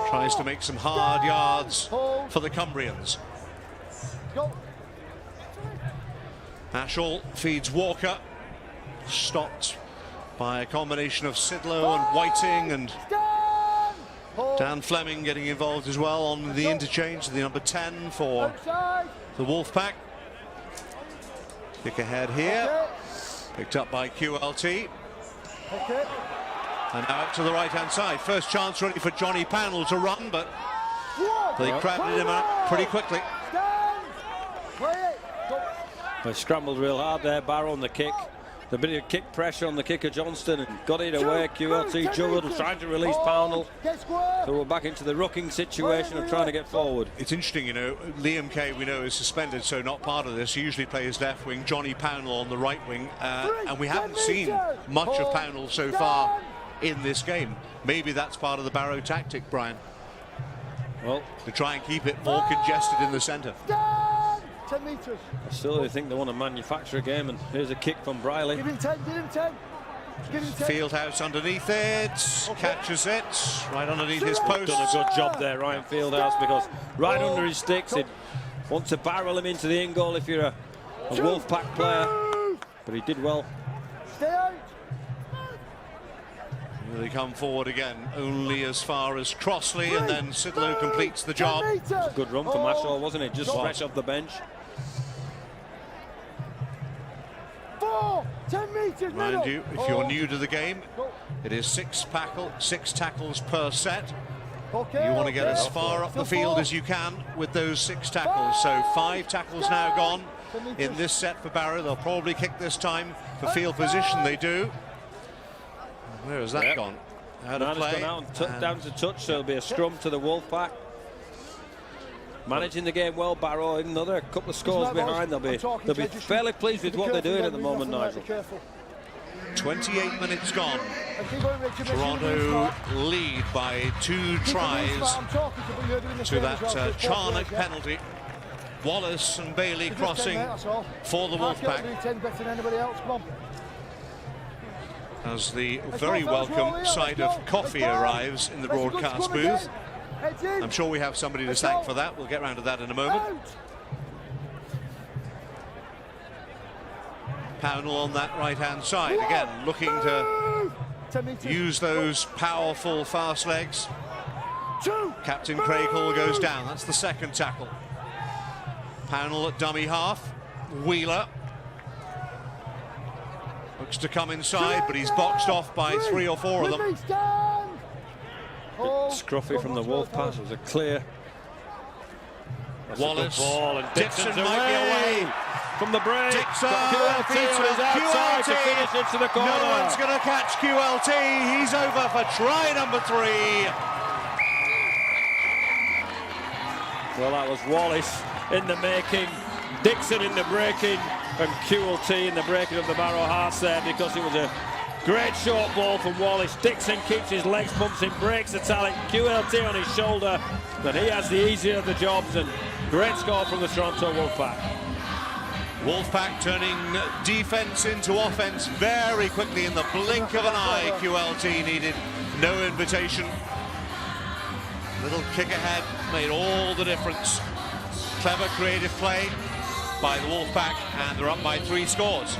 tries to make some hard yards for the Cumbrians. Ashall feeds Walker, stopped by a combination of Sidlow and Whiting, and Dan Fleming getting involved as well on the interchange, the number 10 for the Wolfpack. Kick ahead here, picked up by QLT. And now up to the right-hand side. First chance really for Johnny Pownell to run, but they crowded him out pretty quickly. They scrambled real hard there, Barrow on the kick. The bit of kick pressure on the kicker Johnston and got it away. QLT juggled, trying to release Pownell. So we're back into the rucking situation of trying to get forward. It's interesting, you know, Liam Kay, we know, is suspended, so not part of this. He usually plays left wing, Johnny Pownell on the right wing, and we haven't seen much of Pownell so far in this game. Maybe that's part of the Barrow tactic, Brian. Well, to try and keep it more congested in the centre. 10 metres. I still think they want to manufacture a game, and here's a kick from Brierley. Give him 10, give him 10. Give him 10. Fieldhouse underneath it, catches it, right underneath his post. Done a good job there, Ryan Fieldhouse, because right under his sticks, he'd want to barrel him into the in goal if you're a Wolfpack player, but he did well. Stay out. They come forward again, only as far as Crossley, and then Sidlow completes the job. It's a good run from Ashall, wasn't it? Just fresh off the bench. 10 metres. Mind you, if you're new to the game, it is 6 tackles per set. You want to get as far up the field as you can with those 6 tackles. So 5 tackles now gone in this set for Barrow. They'll probably kick this time for field position. They do. Where has that gone? Out of play. Down to touch, so it'll be a scrum to the Wolfpack. Managing the game well, Barrow. Another couple of scores behind. They'll be fairly pleased with what they're doing at the moment, Nigel. 28 minutes gone. Toronto lead by 2 tries to that Charnock penalty. Wallace and Bailey crossing for the Wolfpack. As the very welcome sight of coffee arrives in the broadcast booth. I'm sure we have somebody to thank for that. We'll get round to that in a moment. Pownell on that right-hand side, again, looking to use those powerful fast legs. Captain Craig Hall goes down. That's the second tackle. Pownell at dummy half. Wheeler looks to come inside, but he's boxed off by 3 or 4 of them. Scruffy from the Wolfpack. It was a clear. Wallace, ball, and Dixon might be away. from the break. Dixon QLT on his outside to finish into the corner. No one's going to catch QLT. He's over for try number 3. Well, that was Wallace in the making, Dixon in the breaking, and QLT in the breaking of the Barrow Hearts there, because it was a great short ball from Wallace. Dixon keeps his legs, pumps him, breaks the talent. QLT on his shoulder, but he has the easier of the jobs, and great score from the Toronto Wolfpack. Wolfpack turning defence into offence very quickly in the blink of an eye. QLT needed no invitation. Little kick ahead made all the difference. Clever creative play by the Wolfpack, and they're up by 3 scores.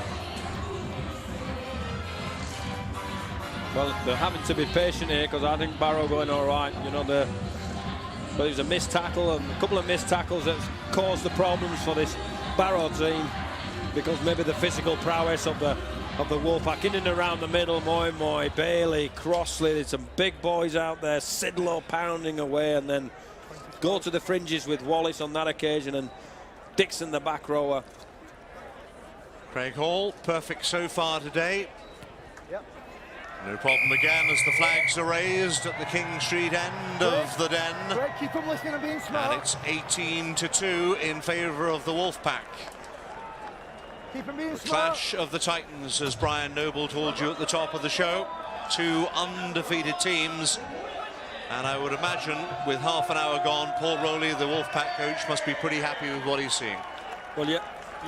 Well, they're having to be patient here, because I think Barrow going all right. You know, but it was a missed tackle and a couple of missed tackles that's caused the problems for this Barrow team, because maybe the physical prowess of the Wolfpack in and around the middle. Moy, Bailey, Crossley, there's some big boys out there. Sidlow pounding away, and then go to the fringes with Wallace on that occasion, and Dixon the back rower. Craig Hall, perfect so far today. No problem again as the flags are raised at the King Street end of the den. Keep them listening and being smart. And it's 18-2 in favour of the Wolfpack. Keep them being The smart. clash of the Titans, as Brian Noble told you at the top of the show. 2 undefeated teams. And I would imagine with half an hour gone, Paul Rowley, the Wolfpack coach, must be pretty happy with what he's seeing. Well, you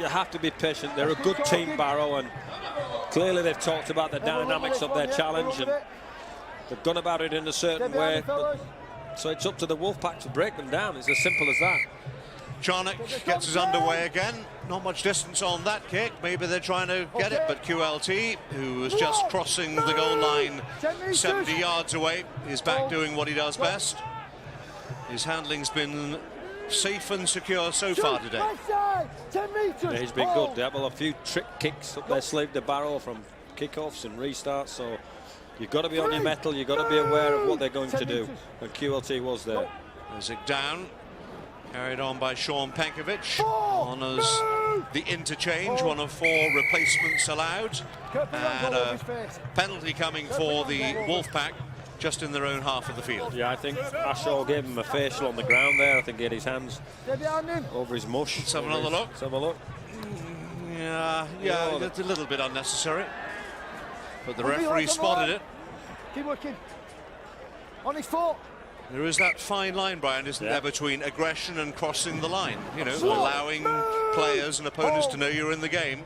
have to be patient. They're a good team, Barrow, and clearly they've talked about the dynamics of their challenge, and they've gone about it in a certain way. So it's up to the Wolfpack to break them down. It's as simple as that. Charnock gets us underway again. Not much distance on that kick. Maybe they're trying to get it, but QLT, who was just crossing the goal line 70 yards away, is back doing what he does best. His handling's been safe and secure so far today. Yeah, he's been good. They have a few trick kicks up their sleeve, the Barrow, from kickoffs and restarts. So you've got to be on your mettle. You've got to be aware of what they're going to do. And QLT was there. There's it down. Carried on by Sean Penkovic. Honours the interchange, 1 of 4 replacements allowed. And a penalty coming for the Wolfpack just in their own half of the field. Yeah, I think Ashaw gave him a facial on the ground there. I think he had his hands over his mush. Let's have another look. Let's have a look. Yeah, it's a little bit unnecessary. But the referee spotted it. Keep working. On his foot. There is that fine line, Brian, isn't there, between aggression and crossing the line. You know, allowing players and opponents to know you're in the game.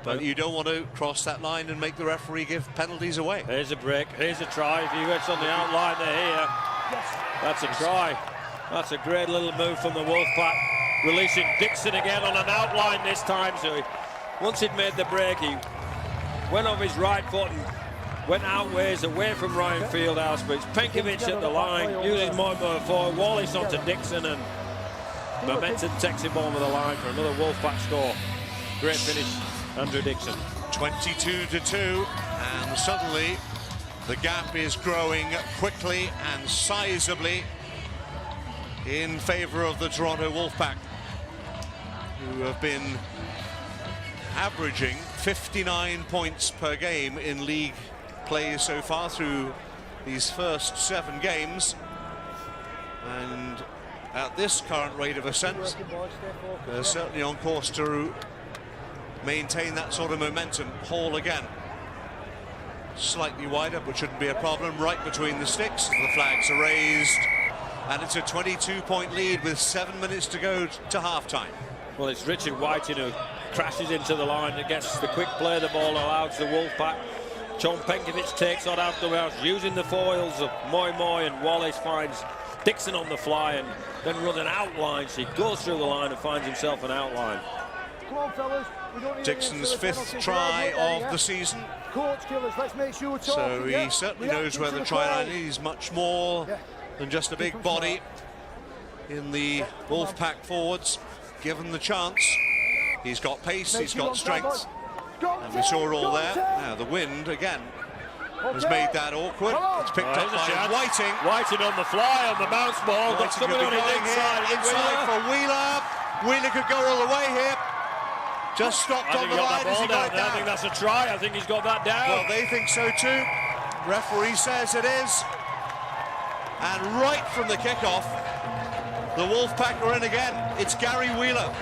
But you don't want to cross that line and make the referee give penalties away. Here's a break, here's a try. If he gets on the outline, they're here. That's a try. That's a great little move from the Wolfpack. Releasing Dixon again on an outline this time. So once he'd made the break, he went off his right foot and went outways away from Ryan Fieldhouse. But it's Penkovic at the line, uses Moymoy forward, Wallace onto Dixon, and Momentum takes him over the line for another Wolfpack score. Great finish, Andrew Dixon. 22-2, and suddenly the gap is growing quickly and sizably in favour of the Toronto Wolfpack, who have been averaging 59 points per game in league play so far through these first 7 games. And at this current rate of ascent, they're certainly on course to maintain that sort of momentum. Hall again. Slightly wider, but shouldn't be a problem. Right between the sticks. The flags are raised. And it's a 22-point lead with 7 minutes to go to half-time. Well, it's Richard Whiting who crashes into the line that gets the quick play. The ball allows the Wolfpack. John Penkovic takes on out the house, using the foils of Moymoy, and Wallace finds Dixon on the fly and then runs an outline. So he goes through the line and finds himself an outline. Come on, fellas. Dixon's 5th try of the season. Let's make sure we're so he certainly knows where the try line is. He's much more than just a big body in the Wolfpack forwards. Given the chance, he's got pace, he's got strength, and we saw it all there. Now the wind again has made that awkward. It's picked up by Whiting. Whiting on the fly on the bounce ball. Got somebody on his inside for Wheeler. Wheeler could go all the way here. Just stopped on the line as he got it down. I think that's a try. I think he's got that down. Well, they think so too. Referee says it is. And right from the kickoff, the Wolfpack are in again. It's Gary Wheeler.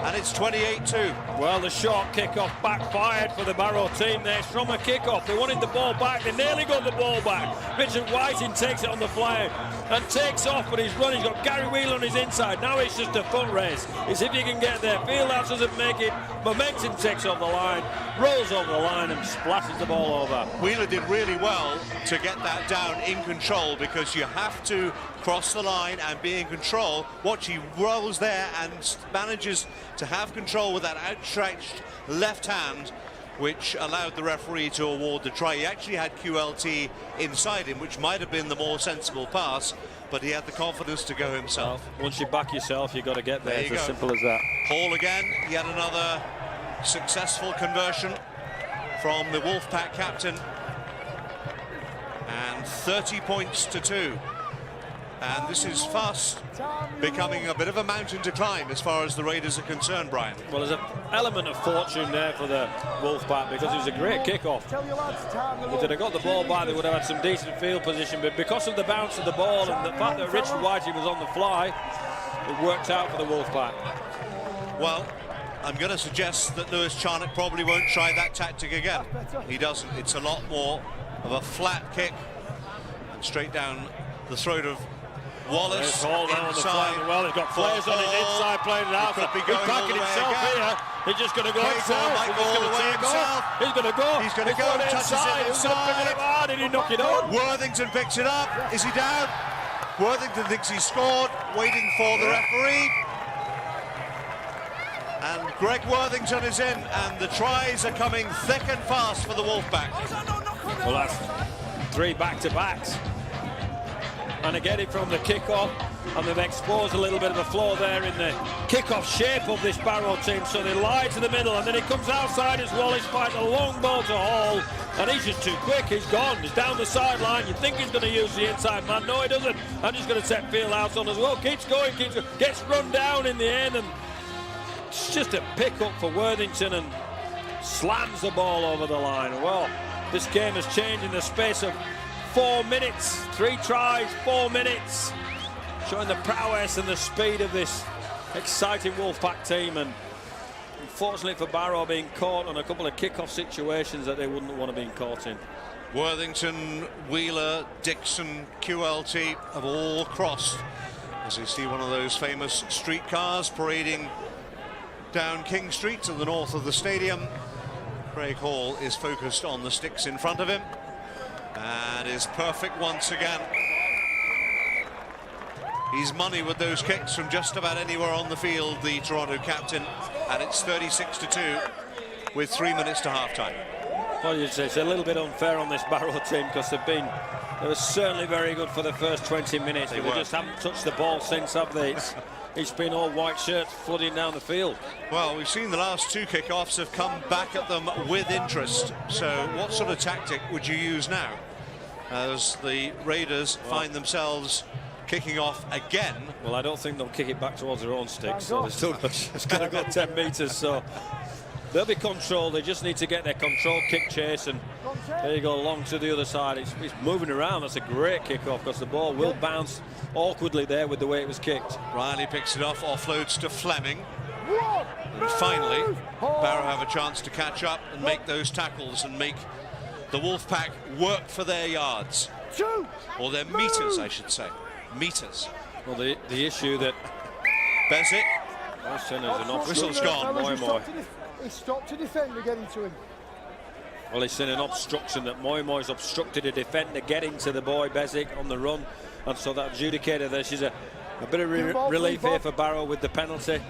And it's 28-2. Well, the short kickoff backfired for the Barrow team there from a kickoff. They wanted the ball back. They nearly got the ball back. Richard Whiting takes it on the fly and takes off, but he's running. He's got Gary Wheeler on his inside. Now it's just a foot race. It's if you can get there. Fieldhouse doesn't make it. Momentum takes off the line, rolls over the line and splashes the ball over. Wheeler did really well to get that down in control, because you have to cross the line and be in control. Watch, he rolls there and manages to have control with that outstretched left hand, which allowed the referee to award the try. He actually had QLT inside him, which might have been the more sensible pass, but he had the confidence to go himself. Well, once you back yourself, you've got to get there. It's as simple as that. Hall again, yet another successful conversion from the Wolfpack captain. And 30 points to 2. And this is fast becoming a bit of a mountain to climb as far as the Raiders are concerned, Brian. Well, there's an element of fortune there for the Wolfpack, because it was a great kickoff. If they'd have got the ball back, they would have had some decent field position, but because of the bounce of the ball and the fact that Richard Whiting was on the fly, it worked out for the Wolfpack. Well, I'm going to suggest that Lewis Charnock probably won't try that tactic again. He doesn't. It's a lot more of a flat kick and straight down the throat of Wallace. Inside. Well, he's got players on his inside playing it out. He's backing himself here. He's just going to go himself. He's going to go. He's going to go. Touches it inside. Did he knock it on? Worthington picks it up. Is he down? Worthington thinks he scored. Waiting for the referee. And Greg Worthington is in, and the tries are coming thick and fast for the Wolfpack. Well, that's 3 back-to-backs. And they get it from the kickoff, and they've exposed a little bit of a flaw there in the kickoff shape of this Barrow team. So they lie to the middle, and then it comes outside as Wallace fights a long ball to Hall, and he's just too quick. He's gone. He's down the sideline. You think he's going to use the inside man? No, he doesn't. And he's going to set Fieldhouse on as well. Keeps going, gets run down in the end, and it's just a pick-up for Worthington, and slams the ball over the line. Well, this game has changed in the space of 4 minutes. 3 tries, 4 minutes, showing the prowess and the speed of this exciting Wolfpack team. And unfortunately for Barrow, being caught on a couple of kickoff situations that they wouldn't want to be caught in. Worthington, Wheeler, Dixon, QLT have all crossed as you see one of those famous streetcars parading down King Street to the north of the stadium. Craig Hall is focused on the sticks in front of him and is perfect once again. He's money with those kicks from just about anywhere on the field, the Toronto captain, and it's 36-2 with 3 minutes to half-time. Well, you'd say it's a little bit unfair on this Barrow team, because they were certainly very good for the first 20 minutes, but they just haven't touched the ball since, have they? It's been all white shirts flooding down the field. Well, we've seen the last 2 kickoffs have come back at them with interest. So what sort of tactic would you use now as the Raiders find themselves kicking off again? Well, I don't think they'll kick it back towards their own sticks, so they're still it's going to go 10 metres, so they'll be controlled. They just need to get their control kick chase, and there you go, along to the other side. It's moving around. That's a great kick-off, because the ball will bounce awkwardly there with the way it was kicked. Riley picks it off, offloads to Fleming. And finally, Barrow have a chance to catch up and make those tackles and make the Wolfpack work for their yards. Or their meters, I should say. Meters. Well, the issue that Bezic. Whistle's gone. He stopped to defend to get into him. Well, he's seen an obstruction that Moymoy's obstructed a defender getting to the boy Bezic on the run, and so that adjudicator there. She's a bit of relief here for Barrow with the penalty,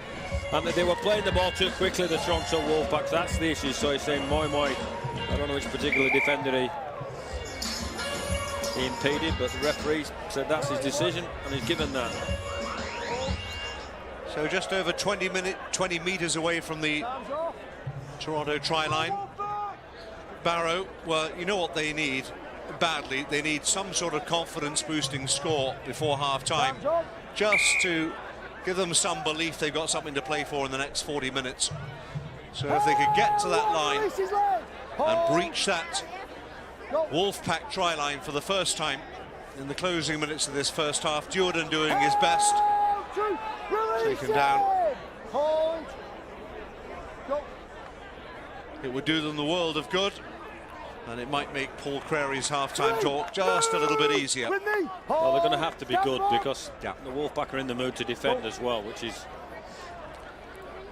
and they were playing the ball too quickly, the Toronto Wolfpack. That's the issue. So he's saying Moymoy, I don't know which particular defender he impeded, but the referee said that's his decision, and he's given that. So just over 20 metres away from the Toronto try line. Barrow, well, you know what they need badly? They need some sort of confidence-boosting score before half-time, just to give them some belief they've got something to play for in the next 40 minutes. So if they could get to that line and breach that Wolfpack try line for the first time in the closing minutes of this first half, Jordan doing his best. Take him down. It would do them the world of good, and it might make Paul Crary's half-time talk just a little bit easier. Well, they're going to have to be good because the Wolfpack are in the mood to defend as well, which is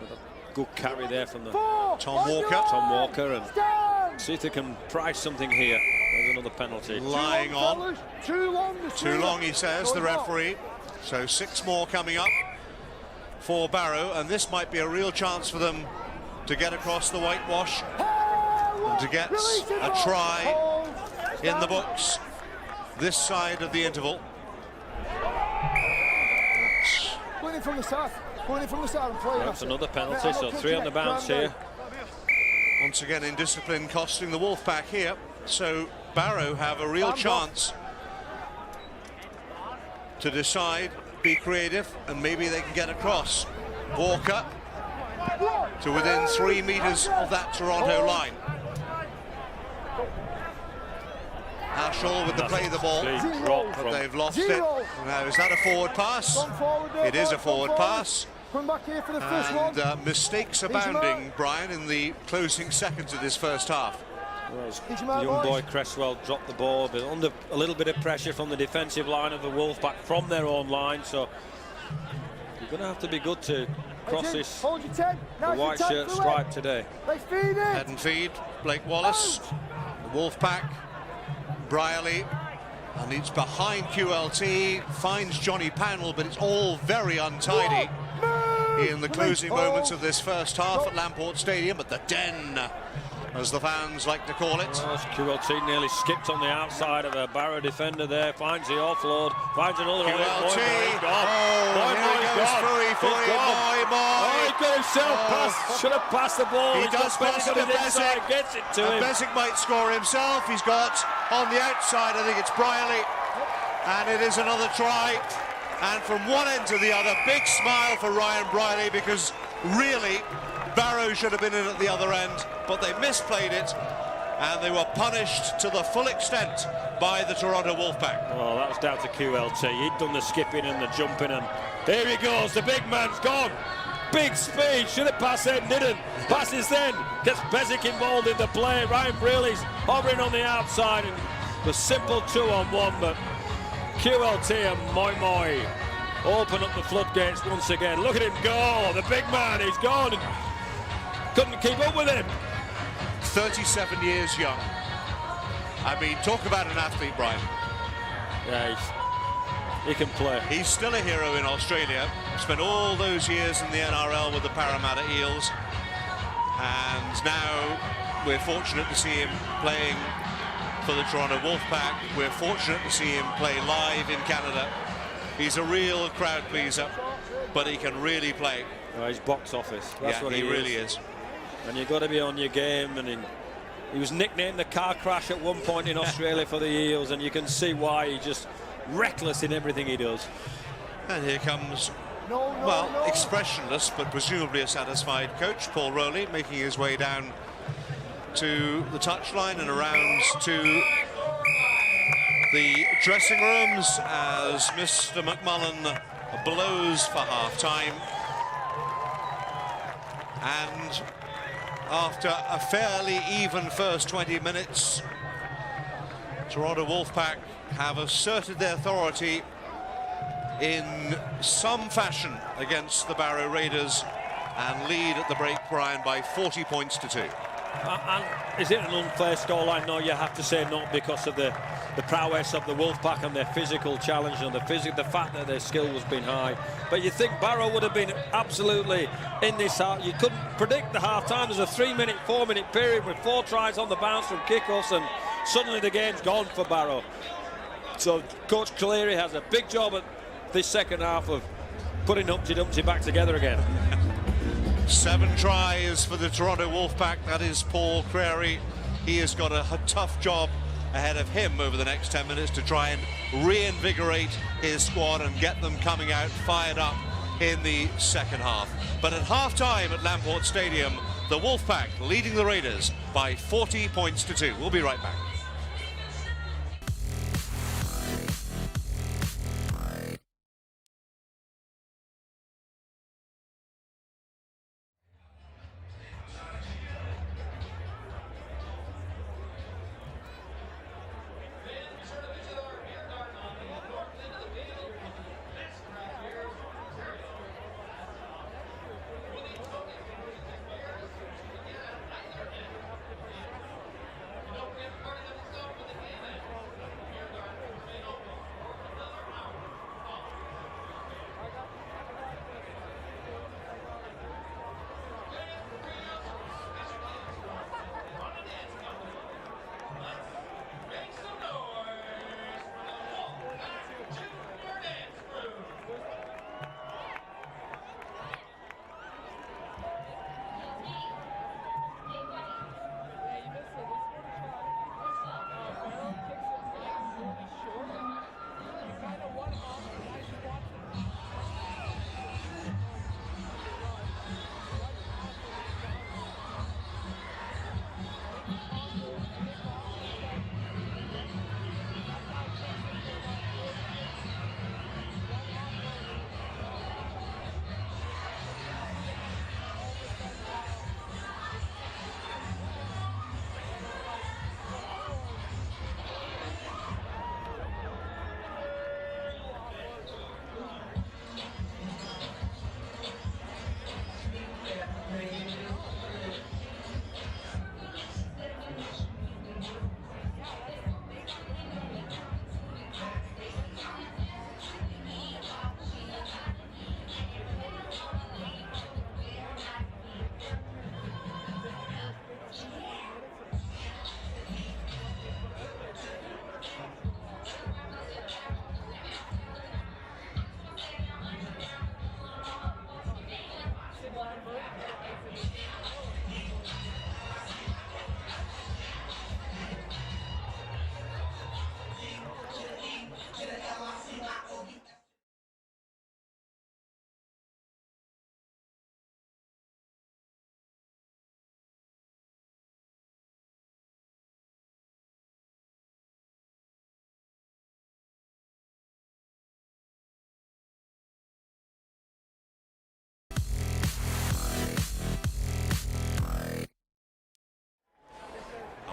a good carry there from the Tom Walker, and see if they can prize something here. There's another penalty. Lying on. Too long, he says, the referee. So 6 more coming up for Barrow, and this might be a real chance for them to get across the whitewash and to get a try in the books this side of the interval. Going in from the side. Going in from the side and playing. That's another penalty, so 3 on the bounce here. Once again, indiscipline costing the Wolfpack here. So Barrow have a real chance to decide, be creative, and maybe they can get across. Walker to within 3 meters of that Toronto line. Ashall with the play the ball, but they've lost it. Now, is that a forward pass? It is a forward pass. And mistakes abounding, Brian, in the closing seconds of this first half. Well, young boy Cresswell dropped the ball, but under a little bit of pressure from the defensive line of the Wolfpack from their own line, so you're going to have to be good to cross this white shirt stripe today. Head and feed, Blake Wallace, the Wolfpack, Brierley, and it's behind QLT, finds Johnny Powell, but it's all very untidy in the closing moments of this first half at Lamport Stadium, at the Den, as the fans like to call it. Well, QLT nearly skipped on the outside of a Barrow defender there, finds the offload, finds another one. QLT, He got himself past, should have passed the ball. He does pass it to Bezic, gets it to him. Bezic might score himself. He's got on the outside, I think it's Brierley, and it is another try. And from one end to the other, big smile for Ryan Brierley, because really Barrow should have been in at the other end, but they misplayed it, and they were punished to the full extent by the Toronto Wolfpack. Well, that was down to QLT. He'd done the skipping and the jumping, and here he goes. The big man's gone. Big speed, should have passed then, didn't. Passes then, gets Bezic involved in the play. Ryan Brealey's hovering on the outside, and the simple 2-on-1, but QLT and Moi open up the floodgates once again. Look at him go, the big man, he's gone. Couldn't keep up with him. 37 years young. I mean, talk about an athlete, Brian. Yeah, he can play. He's still a hero in Australia. Spent all those years in the NRL with the Parramatta Eels. And now we're fortunate to see him playing for the Toronto Wolfpack. We're fortunate to see him play live in Canada. He's a real crowd pleaser, but he can really play. Well, he's box office. That's what he really is. And you've got to be on your game. And he was nicknamed the car crash at one point in Australia for the Eels, and you can see why. He's just reckless in everything he does. And here comes, expressionless, but presumably a satisfied coach, Paul Rowley, making his way down to the touchline and around to the dressing rooms as Mr. McMullen blows for half-time. And after a fairly even first 20 minutes, Toronto Wolfpack have asserted their authority in some fashion against the Barrow Raiders and lead at the break, Brian, by 40 points to 2. And is it an unfair scoreline? No, you have to say not, because of the prowess of the Wolfpack and their physical challenge and the fact that their skill has been high. But you think Barrow would have been absolutely in this half. You couldn't predict the half-time. There's a 3-minute, 4-minute period with 4 tries on the bounce from kickoffs, and suddenly the game's gone for Barrow. So Coach Cleary has a big job at this second half of putting Humpty Dumpty back together again. 7 tries for the Toronto Wolfpack. That is Paul Cleary. He has got a tough job ahead of him over the next 10 minutes to try and reinvigorate his squad and get them coming out fired up in the second half. But at half-time at Lamport Stadium, the Wolfpack leading the Raiders by 40 points to 2. We'll be right back.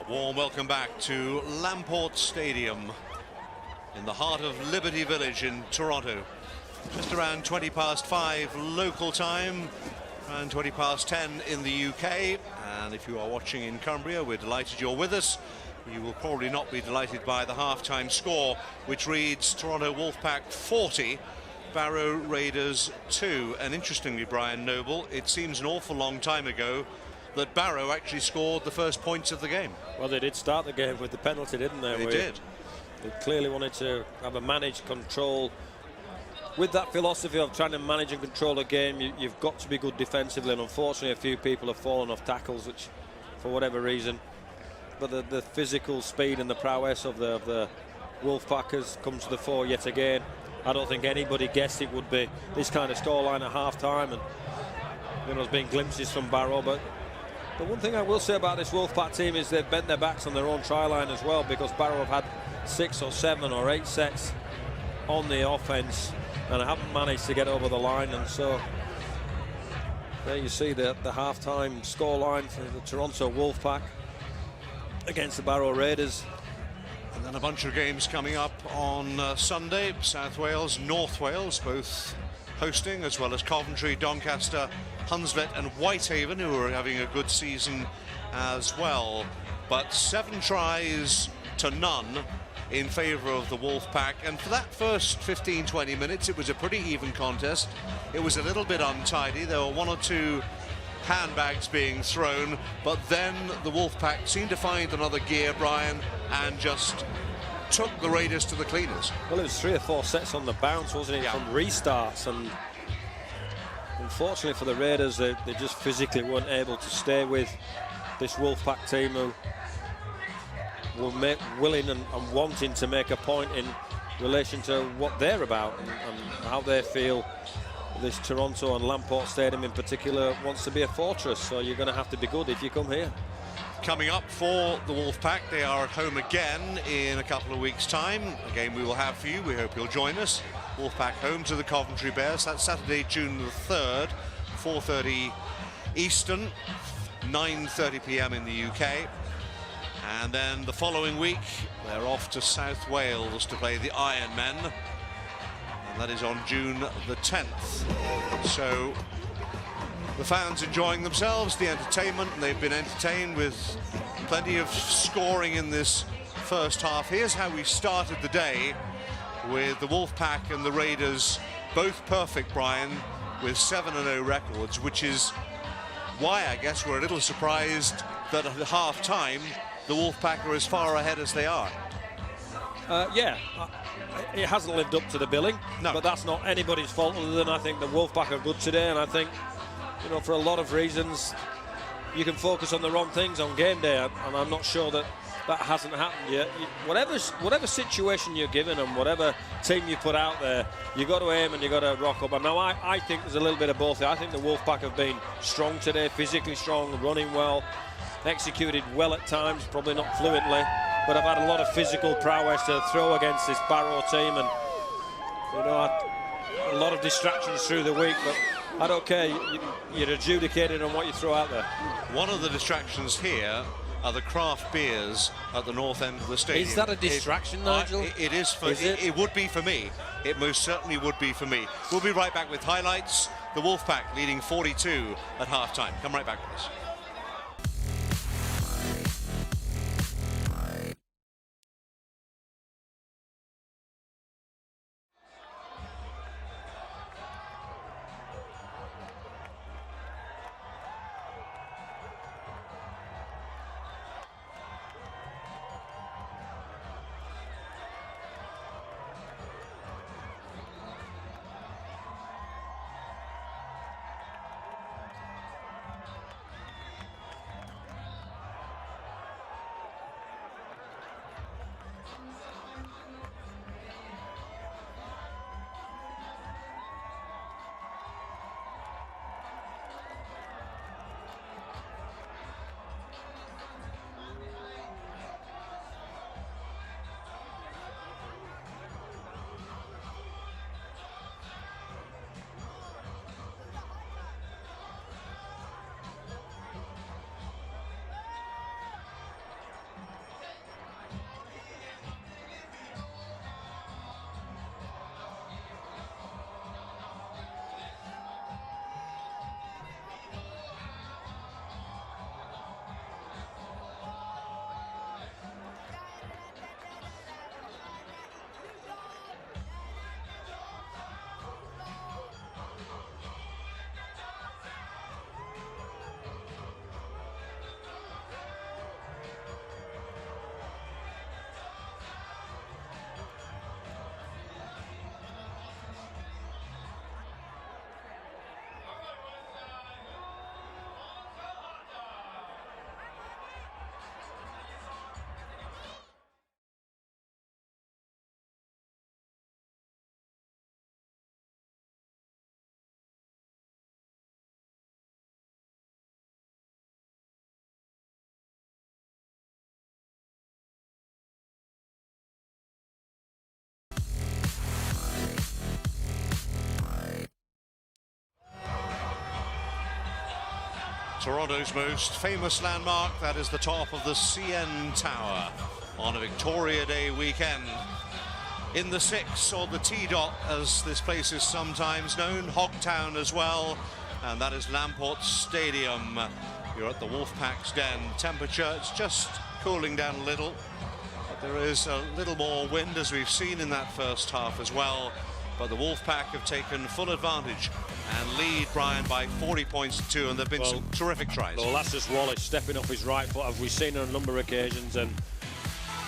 Warm welcome back to Lamport Stadium in the heart of Liberty Village in Toronto. Just around 20 past 5 local time, around 20 past 10 in the UK. And if you are watching in Cumbria, we're delighted you're with us. You will probably not be delighted by the half-time score, which reads Toronto Wolfpack 40, Barrow Raiders 2. And interestingly, Brian Noble, it seems an awful long time ago that Barrow actually scored the first points of the game. Well, they did start the game with the penalty, didn't they? They did. They clearly wanted to have a managed control. With that philosophy of trying to manage and control a game, you've got to be good defensively, and unfortunately a few people have fallen off tackles, which for whatever reason. But the physical speed and the prowess of the Wolfpackers come to the fore yet again. I don't think anybody guessed it would be this kind of scoreline at half-time, and there's been glimpses from Barrow, but the one thing I will say about this Wolfpack team is they've bent their backs on their own try line as well, because Barrow have had 6 or 7 or 8 sets on the offense and haven't managed to get over the line. And so there you see the half-time scoreline for the Toronto Wolfpack against the Barrow Raiders. And then a bunch of games coming up on Sunday. South Wales, North Wales, both hosting, as well as Coventry, Doncaster, Hunslet and Whitehaven, who are having a good season as well. But 7 tries to none in favour of the Wolfpack, and for that first 15-20 minutes it was a pretty even contest. It was a little bit untidy. There were 1 or 2 handbags being thrown, but then the Wolfpack seemed to find another gear, Brian, and just took the Raiders to the cleaners. Well, it was 3 or 4 sets on the bounce, wasn't it? Yeah. From restarts, and unfortunately for the Raiders, they just physically weren't able to stay with this Wolfpack team, who were willing and wanting to make a point in relation to what they're about and how they feel this Toronto and Lamport Stadium in particular wants to be a fortress, so you're going to have to be good if you come here. Coming up for the Wolfpack, they are at home again in a couple of weeks' time. A game we will have for you. We hope you'll join us. Wolfpack home to the Coventry Bears. That's Saturday, June the 3rd, 4:30 Eastern, 9:30 p.m. in the UK. And then the following week, they're off to South Wales to play the Ironmen. And that is on June the 10th. So the fans enjoying themselves, the entertainment. They've been entertained with plenty of scoring in this first half. Here's how we started the day, with the Wolfpack and the Raiders both perfect, Brian, with 7-0 records, which is why I guess we're a little surprised that at half-time the Wolfpack are as far ahead as they are. Yeah, it hasn't lived up to the billing, but that's not anybody's fault other than I think the Wolfpack are good today, and I think, you know, for a lot of reasons, you can focus on the wrong things on game day, and I'm not sure that hasn't happened yet. Whatever situation you're given and whatever team you put out there, you got to aim and you got to rock up. And now I think there's a little bit of both. I think the Wolfpack have been strong today, physically strong, running well, executed well at times, probably not fluently, but I've had a lot of physical prowess to throw against this Barrow team, and you know, a lot of distractions through the week, but I don't care. You're adjudicated on what you throw out there. One of the distractions here are the craft beers at the north end of the stadium. Is that a distraction, Nigel? It is. It would be for me. It most certainly would be for me. We'll be right back with highlights. The Wolfpack leading 42 at half-time. Come right back with us. Toronto's most famous landmark, that is the top of the CN Tower on a Victoria Day weekend. In the 6, or the T-Dot as this place is sometimes known, Hogtown as well, and that is Lamport Stadium. You're at the Wolfpack's den. Temperature, it's just cooling down a little, but there is a little more wind as we've seen in that first half as well. But the Wolfpack have taken full advantage and lead, Brian, by 40 points to 2, and there have been some terrific tries. Well, that's just Wallace stepping off his right foot, as we've seen on a number of occasions, and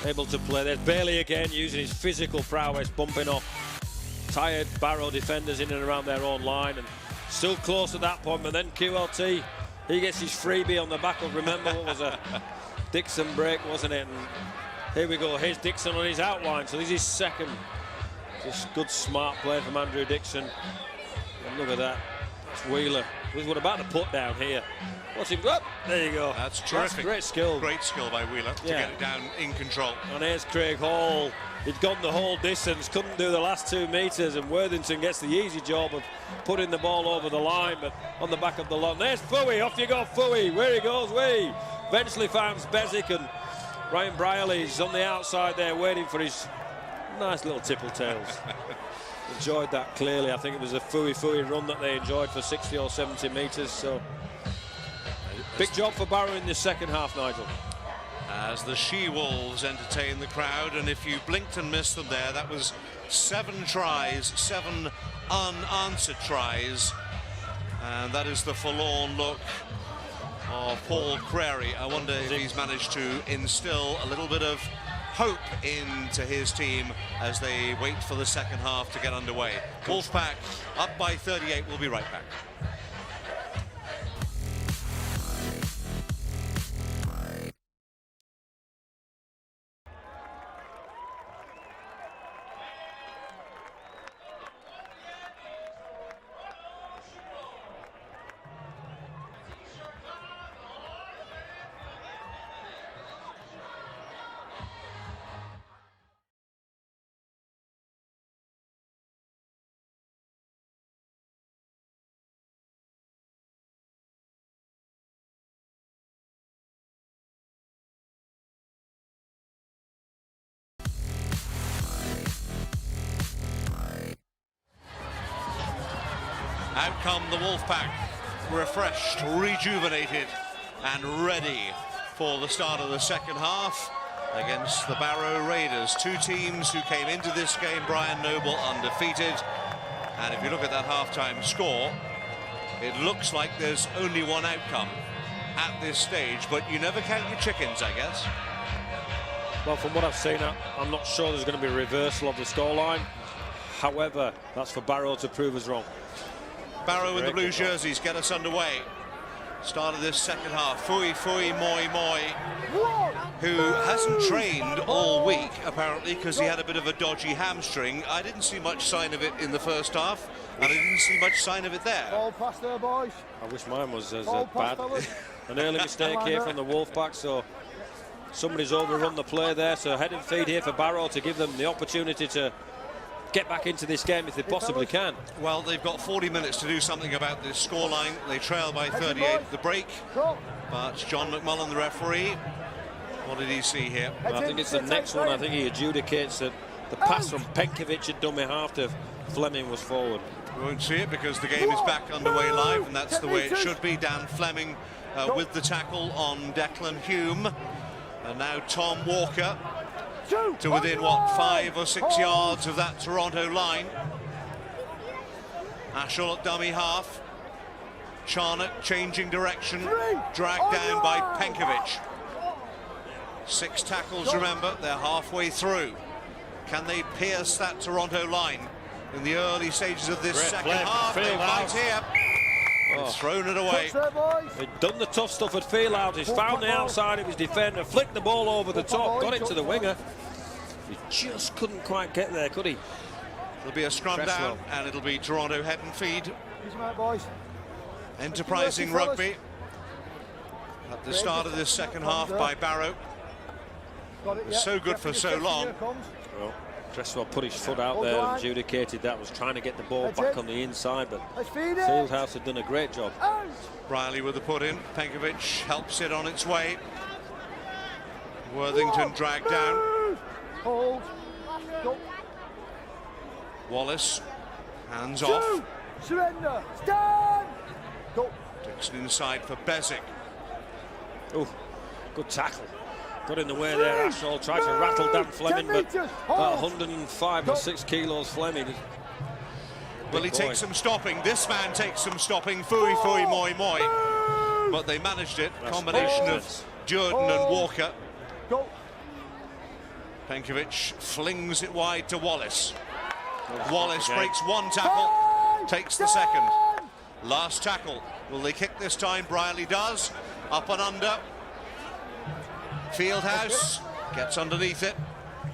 able to play. There's Bailey again using his physical prowess, bumping off tired Barrow defenders in and around their own line, and still close at that point. But then QLT, he gets his freebie on the back of, remember what was a Dixon break, wasn't it? And here we go, here's Dixon on his outline, so this is his second. Just good smart play from Andrew Dixon. And look at that. That's Wheeler. We're about to put down here. What's him got? There you go. That's terrific. That's great skill. Great skill by Wheeler to get it down in control. And here's Craig Hall. He'd gone the whole distance, couldn't do the last 2 meters, and Worthington gets the easy job of putting the ball over the line, but on the back of the line. There's Fooey. Off you go, Fooey. Where he goes, Wee. Eventually finds Bezic, and Ryan Brierley's on the outside there waiting for his nice little tipple tails. Enjoyed that clearly. I think it was a Fooey run that they enjoyed for 60 or 70 metres. So big job for Barrow in the second half, Nigel. As the She-Wolves entertain the crowd, and if you blinked and missed them there, that was 7 tries, 7 unanswered tries, and that is the forlorn look of Paul Crary. I wonder if he's managed to instill a little bit of hope into his team as they wait for the second half to get underway. Wolfpack up by 38. We'll be right back. Out come the Wolfpack, refreshed, rejuvenated, and ready for the start of the second half against the Barrow Raiders. 2 teams who came into this game, Brian Noble, undefeated. And if you look at that halftime score, it looks like there's only one outcome at this stage, but you never count your chickens, I guess. Well, from what I've seen, I'm not sure there's going to be a reversal of the scoreline. However, that's for Barrow to prove us wrong. Barrow in the blue jerseys get us underway. Start of this second half. Moi, who hasn't trained all week, apparently, because he had a bit of a dodgy hamstring. I didn't see much sign of it in the first half, and I didn't see much sign of it there. Ball pass there, boys. I wish mine was as bad. An early mistake here from the Wolfpack, so somebody's overrun the play there. So head and feed here for Barrow to give them the opportunity to get back into this game if they possibly can. Well, they've got 40 minutes to do something about this scoreline. They trail by 38 at the break, but John McMullen, the referee, what did he see here? Well, I think it's the next one. I think he adjudicates that the pass from Penkovic at dummy half to Fleming was forward. We won't see it because the game is back underway live, and that's the way it should be. Dan Fleming with the tackle on Declan Hume, and now Tom Walker to within, what, 5 or 6 yards of that Toronto line. Ashall at dummy half. Charnock changing direction, dragged down by Penkovic. 6 tackles, remember, they're halfway through. Can they pierce that Toronto line in the early stages of this second half? They might here. He's thrown it away. He'd done the tough stuff at Fieldhouse. He's found the outside of his defender, flicked the ball over the top, got it to the winger. He just couldn't quite get there, could he? There'll be a scrum down, and it'll be Toronto head and feed. Enterprising rugby at the start of this second half by Barrow. It was so good for so long. Well, Cresswell put his foot out there and adjudicated that, was trying to get the ball back on the inside, but Fieldhouse had done a great job. Riley with the put in. Penkovic helps it on its way. Worthington dragged down. Hold. Wallace, hands off. Surrender. Stand. Go. Dixon inside for Bezic. Oh, good tackle. Got in the way there, Ashall tried to rattle Dan Fleming, but about 105 or 6 kilos Fleming. Well, he takes some stopping. This man takes some stopping. Moi. But they managed it. Combination of Jordan and Walker. Penkovic flings it wide to Wallace. Wallace breaks one tackle, takes the second. Last tackle. Will they kick this time? Brierley does. Up and under. Fieldhouse gets underneath it,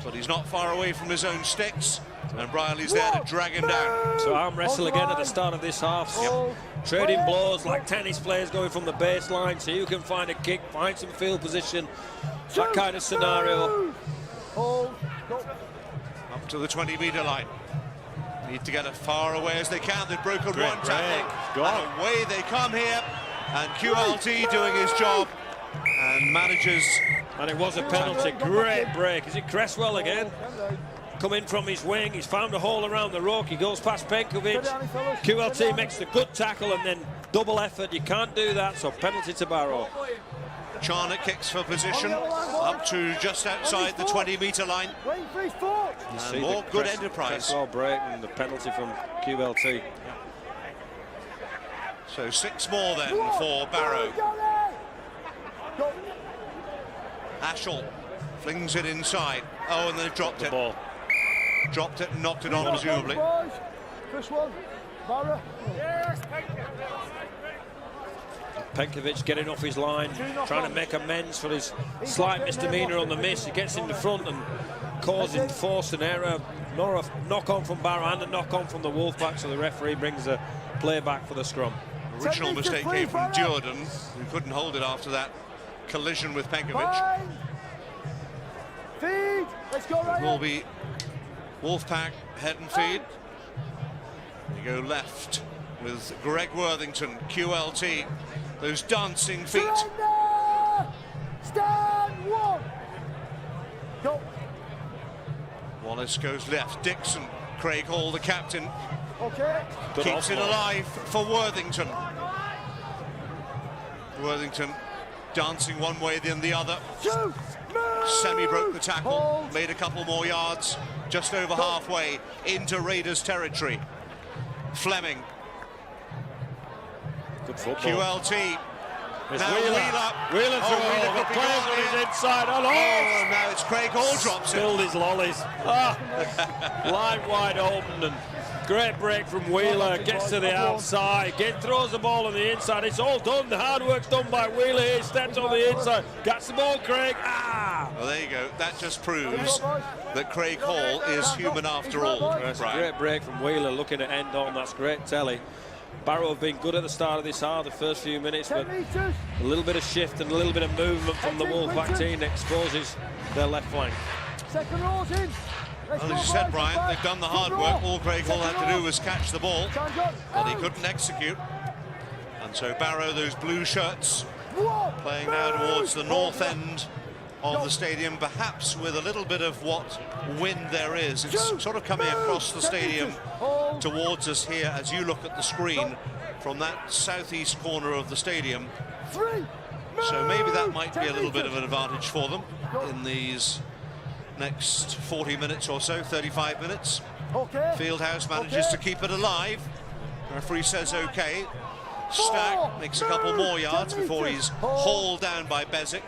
but he's not far away from his own sticks. And Riley's there to drag him down. So arm wrestle again at the start of this half. Yep. Trading blows like tennis players going from the baseline, so you can find a kick, find some field position, that kind of scenario. Up to the 20-metre line. Need to get as far away as they can. They've broken one tackle. And away they come here. And QLT doing his job and manages. And it was a penalty. Great break. Is it Cresswell again? Coming from his wing, he's found a hole around the rock. He goes past Penkovic. QLT makes the good tackle and then double effort. You can't do that, so penalty to Barrow. Charnock kicks for position up to just outside the 20-metre line. And more good enterprise. Cresswell break and the penalty from QLT. So 6 more then for Barrow. Ashall flings it inside. Oh, and they've dropped it. Ball. Dropped it and knocked it on, presumably. First one, Barrow. Penkovic getting off his line, trying to make amends for his slight misdemeanour on the miss. He gets in the front and causing force and error. Nor a knock-on from Barrow and a knock-on from the Wolfpack, so the referee brings a play back for the scrum. Original mistake came from Jordan, who couldn't hold it after that collision with Penkovic. Feed. Let's go, Ryan. It will be Wolfpack head and feed. You go left with Greg Worthington, QLT. Those dancing feet. Stand one. Go. Wallace goes left. Dixon, Craig Hall, the captain, keeps it alive for Worthington. Worthington dancing one way then the other. Semi broke the tackle, made a couple more yards, just over halfway into Raiders territory. Fleming. Good football. QLT. It's now Wheeler through. The players on his inside. Oh, now it's Craig Hall drops it. Spilled his lollies. Line wide open and great break from Wheeler. Gets to the outside. Throws the ball on the inside. It's all done. The hard work's done by Wheeler. He steps on the inside. Gets the ball, Craig. Well, there you go. That just proves that Craig Hall is human after all. That's a great break from Wheeler looking at end on. That's great telly. Barrow have been good at the start of this half, the first few minutes, but a little bit of shift and a little bit of movement from the Wolfpack team exposes their left flank. Well, as you said, Brian, they've done the hard work. All Craig Hall had to do was catch the ball, but he couldn't execute. And so Barrow, those blue shirts, playing now towards the north end of the stadium, perhaps with a little bit of what wind there is. It's sort of coming across the stadium towards us here as you look at the screen from that southeast corner of the stadium. So maybe that might be a little bit of an advantage for them in these next 40 minutes or so, 35 minutes. Fieldhouse manages to keep it alive. Referee says okay. Stack makes a couple more yards before he's hauled down by Bezic.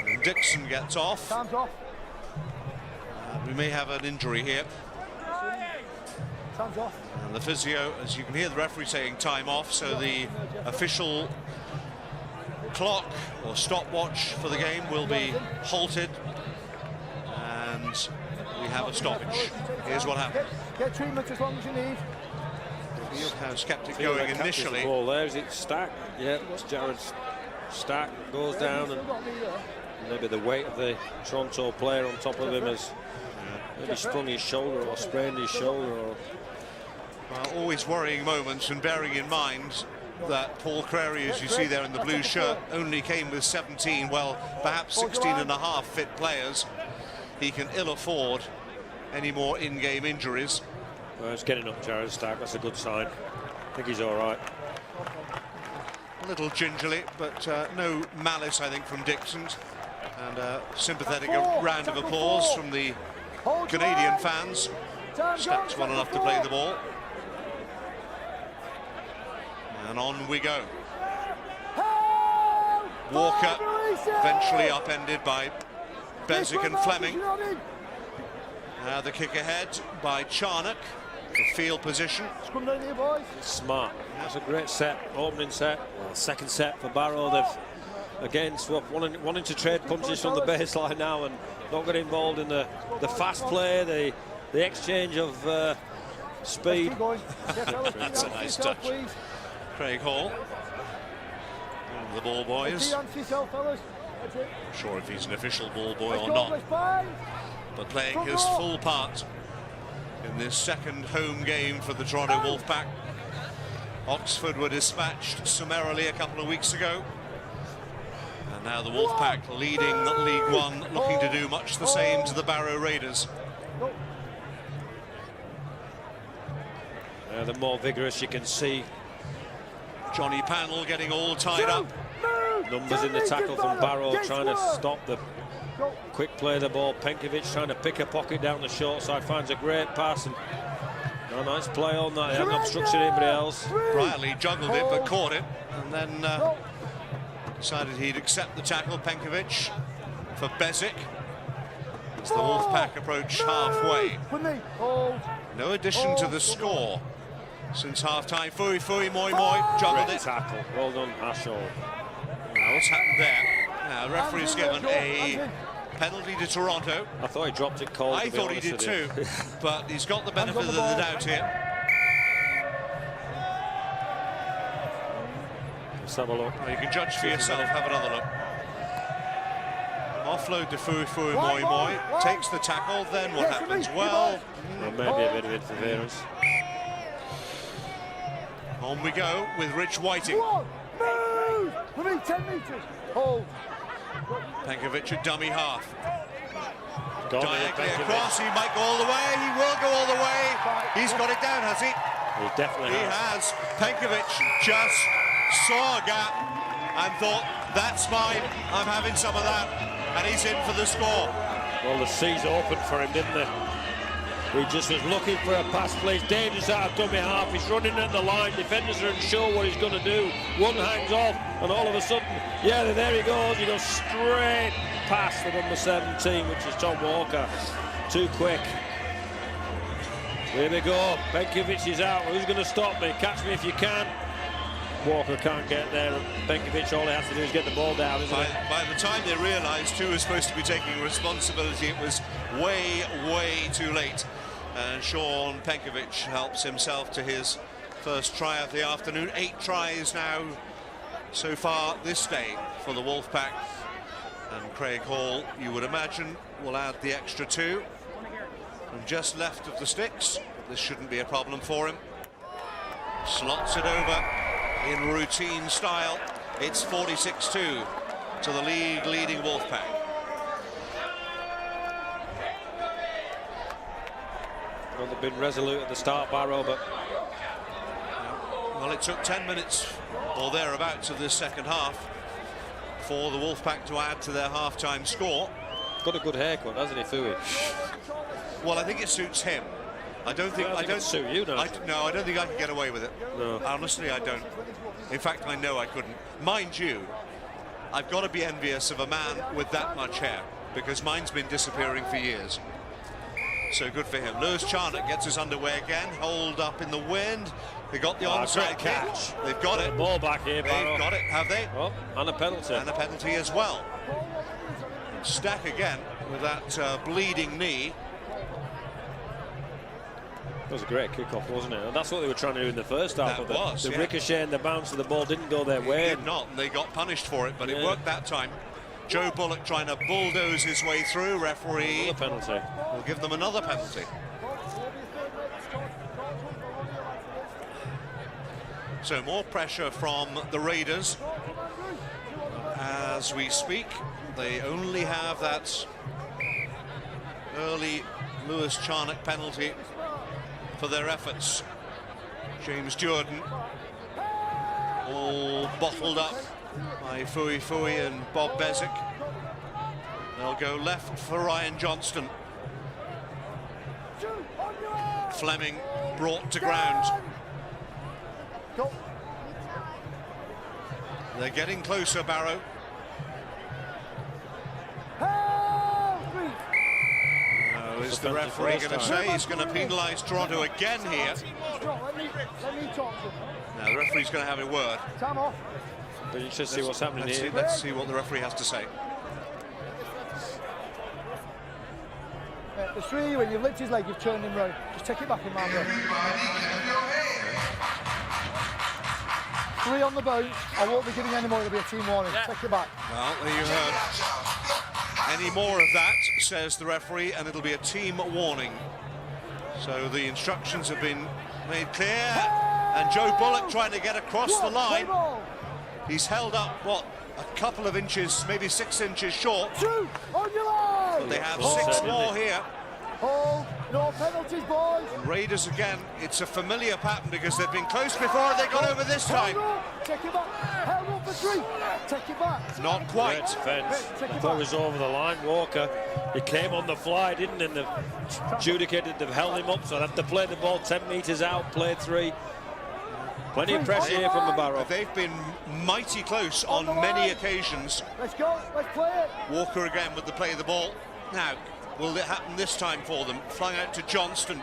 And Dixon gets off. We may have an injury here. And the physio, as you can hear the referee saying time off, so the official clock or stopwatch for the game will be halted and we have a stoppage. Here's what happened. Get treatment as long as you need. Fieldhouse kept it going initially. The ball there, is it Stack? Yeah, it's Jared Stack goes down and maybe the weight of the Toronto player on top of him has maybe sprung his shoulder or sprained his shoulder. Or... Well, always worrying moments, and bearing in mind that Paul Crary, as you see there in the blue shirt, only came with 17, well, perhaps 16 and a half fit players. He can ill afford any more in-game injuries. Well, it's getting up, Jared Stack. That's a good sign. I think he's all right. A little gingerly, but no malice, I think, from Dixon. And a sympathetic round of applause from the Canadian fans. Stack's well enough to play the ball. And on we go. Walker eventually upended by Bezic and Fleming. Now the kick ahead by Charnock. The field position. Smart. That's a great set, opening set. Well, second set for Barrow. They've again swapped, wanting to trade punches from the baseline now and not get involved in the fast play, the the exchange of speed. That's a nice touch. Craig Hall, the ball boys. Not sure if he's an official ball boy or not, but playing his full part in this second home game for the Toronto Wolfpack. Oxford were dispatched summarily a couple of weeks ago, and now the Wolfpack leading League One, looking to do much the same to the Barrow Raiders. The more vigorous you can see. Johnny Pannell getting all tied up. Numbers in the tackle from Barrow, trying to stop the quick play of the ball. Penkovic trying to pick a pocket down the short side, finds a great pass. And a nice play on that. They haven't obstructed anybody else. Brierley juggled it but caught it, and then decided he'd accept the tackle. Penkovic for Bezic as the Wolfpack approach halfway. No addition to the score since half-time. Fui, Moi, juggled it. Tackle. Well done, Ashall. Now, what's happened there? Now, the referee's given a penalty to Toronto. I thought he dropped it cold. I thought he did too, but he's got the benefit of the doubt here. Let's have a look. Well, you can judge for yourself. Have another look. Offload to Fui, Moi. Takes the tackle. Then what happens? Well, maybe a bit of interference. On we go with Rich Whiting. Move! We need 10 metres. Hold. Penkovic at dummy half. Diagonally across, he might go all the way. He will go all the way. He's got it down, has he? He definitely has. Penkovic just saw a gap and thought, that's mine. I'm having some of that. And he's in for the score. Well, the seas opened for him, didn't they? He just was looking for a pass play. Dangerous out of dummy half. He's running at the line. Defenders are unsure what he's going to do. One hangs off, and all of a sudden, yeah, there he goes. He goes straight past the number 17, which is Tom Walker. Too quick. Here we go. Penkovic is out. Who's going to stop me? Catch me if you can. Walker can't get there. Penkovic, all he has to do is get the ball down, isn't it? By the time they realised who was supposed to be taking responsibility, it was way too late. And Sean Penkovic helps himself to his first try of the afternoon. 8 tries now so far this day for the Wolfpack. And Craig Hall, you would imagine, will add the extra 2. And just left of the sticks, but this shouldn't be a problem for him. Slots it over in routine style. It's 46-2 to the league-leading Wolfpack. Well, they've been resolute at the start, Barrow, but... Well, it took 10 minutes or thereabouts of this second half for the Wolfpack to add to their half-time score. Got a good haircut, hasn't he, Fui? Well, I think it suits him. I don't think it suit you, no. No, I don't think I can get away with it. No. Honestly, I don't. In fact, I know I couldn't. Mind you, I've got to be envious of a man with that much hair, because mine's been disappearing for years. So good for him. Lewis Charnock gets us underway again. Hold up in the wind. They got the onside catch. They've got it. The ball back here, Barrow. They've got it, have they? Oh, and a penalty. And a penalty as well. Stack again with that bleeding knee. That was a great kick-off, wasn't it? And that's what they were trying to do in the first half. That was, the ricochet and the bounce of the ball didn't go their way. It did not, and they got punished for it, but it worked that time. Joe Bullock trying to bulldoze his way through. Referee another penalty. Will give them another penalty. So more pressure from the Raiders as we speak. They only have that early Lewis Charnock penalty for their efforts. James Jordan all bottled up by Fui and Bob Bezic. They'll go left for Ryan Johnston. Fleming brought to ground. They're getting closer, Barrow. Is the referee going to say he's going to penalise Toronto again here? Now the referee's going to have a word. But you should see what's happening here. Let's see what the referee has to say. There's 3, when you've lifted his leg, you've turned him round. Just take it back in man. 3 on the bounce. I won't be giving any more, it'll be a team warning. Take it back. Well, there you heard. Any more of that, says the referee, and it'll be a team warning. So the instructions have been made clear, and Joe Bullock trying to get across the line. He's held up, what, a couple of inches, maybe 6 inches short. 2 on your line. But they have 6 more here. Hold, no penalties, boys. And Raiders again, it's a familiar pattern because they've been close before and they got over this time. Take it back. Held up for 3. Take it back. Not quite. Great defence. I thought it was over the line. Walker, he came on the fly, didn't he? And they've adjudicated, they've held him up, so they have to play the ball 10 metres out, play 3. Plenty of pressure here from the Barrow. They've been mighty close on many occasions. Let's go, let's play it. Walker again with the play of the ball. Now, will it happen this time for them? Flung out to Johnston.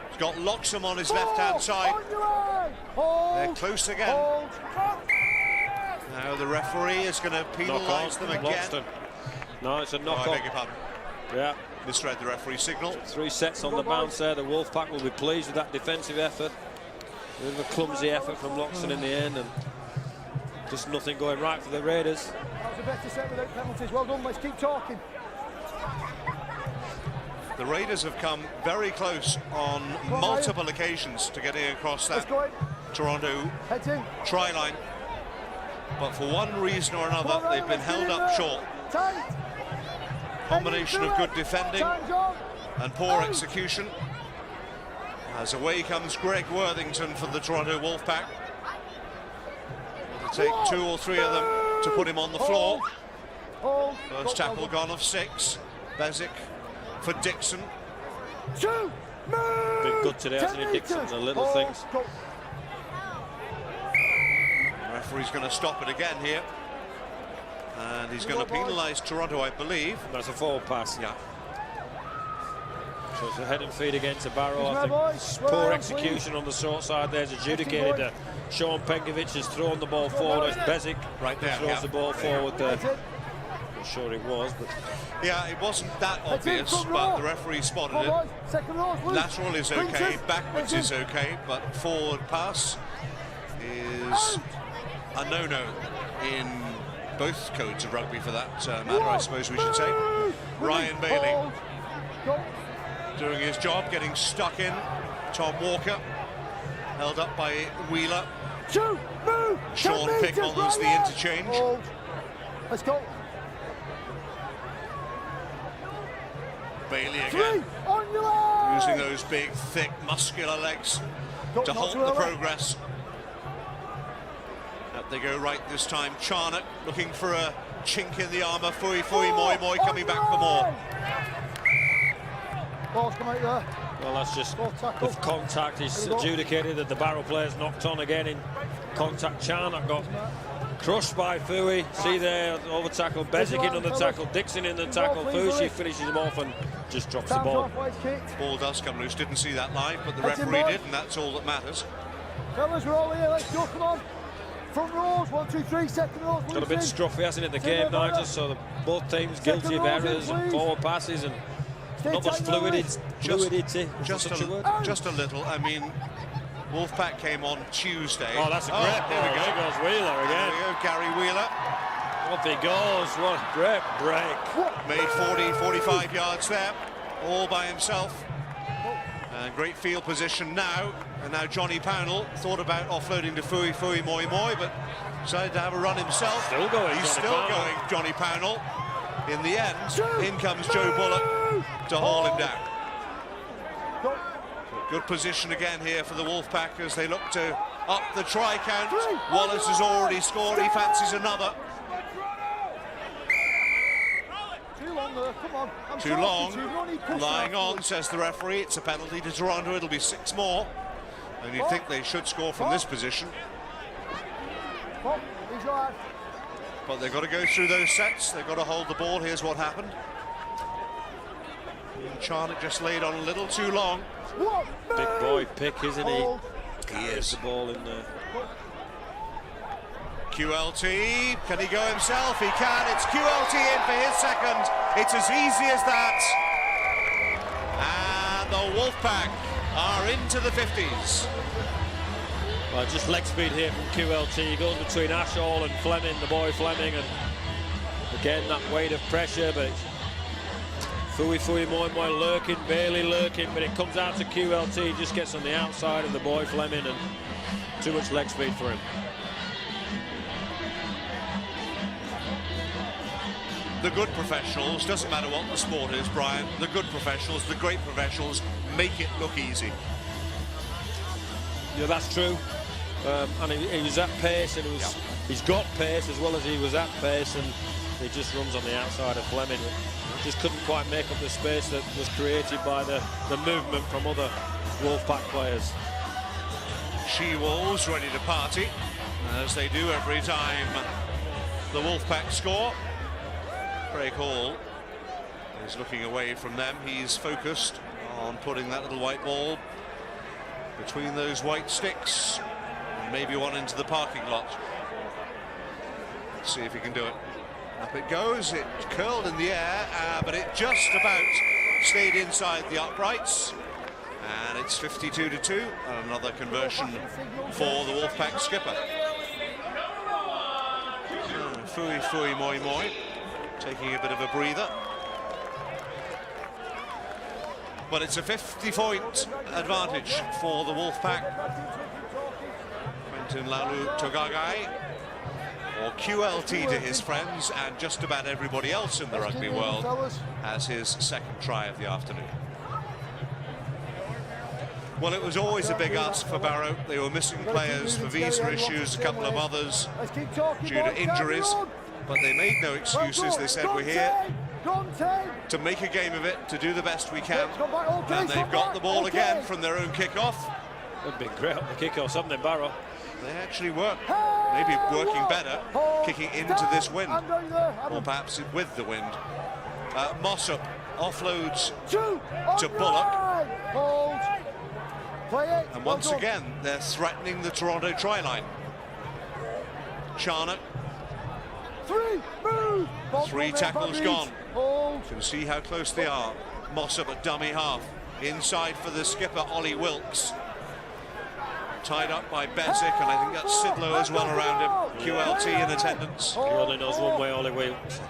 He's got Loxham on his left-hand side. They're close again. Now the referee is going to penalise them again. Loxton. No, it's a knock-on. I beg your pardon. Yeah. Misread the referee signal. 3 sets on the bounce there. The Wolfpack will be pleased with that defensive effort. A bit of a clumsy effort from Loxton in the end, and just nothing going right for the Raiders. That was a better set without penalties. Well done, let's keep talking. The Raiders have come very close on multiple occasions to getting across that Toronto try line. But for one reason or another, they've been held up short. Combination of good defending and poor execution. As away comes Greg Worthington for the Toronto Wolfpack. It'll take 2 or 3 of them to put him on the floor. First tackle gone of 6. Bezic for Dixon. Been good today, hasn't he, Dixon? The little things. The referee's going to stop it again here. And he's going to penalise Toronto, I believe. That's a forward pass. Yeah. So it's a head and feet against the Barrow. I think poor execution on the short side there's adjudicated. Sean Penkovic has thrown the ball forward. It's Bezic right there throws the ball forward there. Not sure it was, but yeah, it wasn't that obvious, but the referee spotted it. Lateral is okay, backwards is okay, but forward pass is a no-no in both codes of rugby for that matter, I suppose we should say. Ryan Bailey doing his job, getting stuck in. Tom Walker held up by Wheeler. Sean Pickle is the interchange. Let's go. Bailey again, using those big, thick, muscular legs to halt the progress. Out they go right this time. Charnock looking for a chink in the armour. Fui, Moi Moi coming back for more. Ball's come out there. Well, that's just the contact is adjudicated that the Barrow players knocked on again in contact. Charnock got crushed by Fui. See there, over tackle. Bezic in on the tackle. Dixon in the tackle. Fushi finishes him off and just drops the ball. Ball does come loose. Didn't see that live, but the referee did, and that's all that matters. Fellas, we're all here. Let's go. Come on. Front rows, 1, 2, 3. Second rows. Got a bit scruffy, hasn't it, the game, Nigel? So both teams guilty of errors and forward passes and not much fluidity. Just a little. I mean, Wolfpack came on Tuesday. Oh, that's a great ball. There goes Wheeler again. There we go, Gary Wheeler. Off he goes. What a great break. Made 40, 45 yards there, all by himself. And great field position now. And now Johnny Pownell thought about offloading to Fui Moi Moi, but decided to have a run himself. Still going. He's still going, Johnny Pownell. In the end, in comes Joe Bullock to haul him down. Good position again here for the Wolfpack as they look to up the try count. Wallace has already scored. He fancies another. Too long. Lying on, says the referee. It's a penalty to Toronto. It'll be 6 more. And you'd think they should score from this position. But they've got to go through those sets. They've got to hold the ball. Here's what happened. Charnock just laid on a little too long. Big boy Pick, isn't he? He is. The ball in there. QLT, can he go himself? He can. It's QLT in for his second. It's as easy as that. Wolfpack are into the 50s. Well, just leg speed here from QLT. He goes between Ashall and Fleming, the boy Fleming, and again that weight of pressure, but Fui Moi lurking, barely lurking, but it comes out to QLT, just gets on the outside of the boy Fleming, and too much leg speed for him. The good professionals, doesn't matter what the sport is, Brian, the good professionals, the great professionals, make it look easy. Yeah, that's true. And he was at pace, and he's got pace as well as he was at pace, and he just runs on the outside of Fleming. Just couldn't quite make up the space that was created by the movement from other Wolfpack players. She-Wolves ready to party, as they do every time the Wolfpack score. Craig Hall is looking away from them. He's focused on putting that little white ball between those white sticks, and maybe one into the parking lot. Let's see if he can do it. Up it goes, it curled in the air, but it just about stayed inside the uprights. And it's 52-2, and another conversion for the Wolfpack skipper. Fui Moi, taking a bit of a breather. But it's a 50-point advantage for the Wolfpack. Quentin Lalu Togagai, or QLT to his friends, and just about everybody else in the rugby world, has his second try of the afternoon. Well, it was always a big ask for Barrow. They were missing players for visa issues, a couple of others due to injuries, but they made no excuses. They said, we're here to make a game of it, to do the best we can, and they've got the ball again from their own kick-off. They've been great on the kick-off, haven't they, Barrow? They actually were maybe working better, kicking into this wind, or perhaps with the wind. Mossop offloads to Bullock. And once again, they're threatening the Toronto try line. Charnock. Three tackles gone. You can see how close they are. Mossop at dummy half. Inside for the skipper, Ollie Wilkes. Tied up by Bezic, and I think that's Sidlow as well around him. QLT in attendance. He only knows one way, Ollie Wilkes.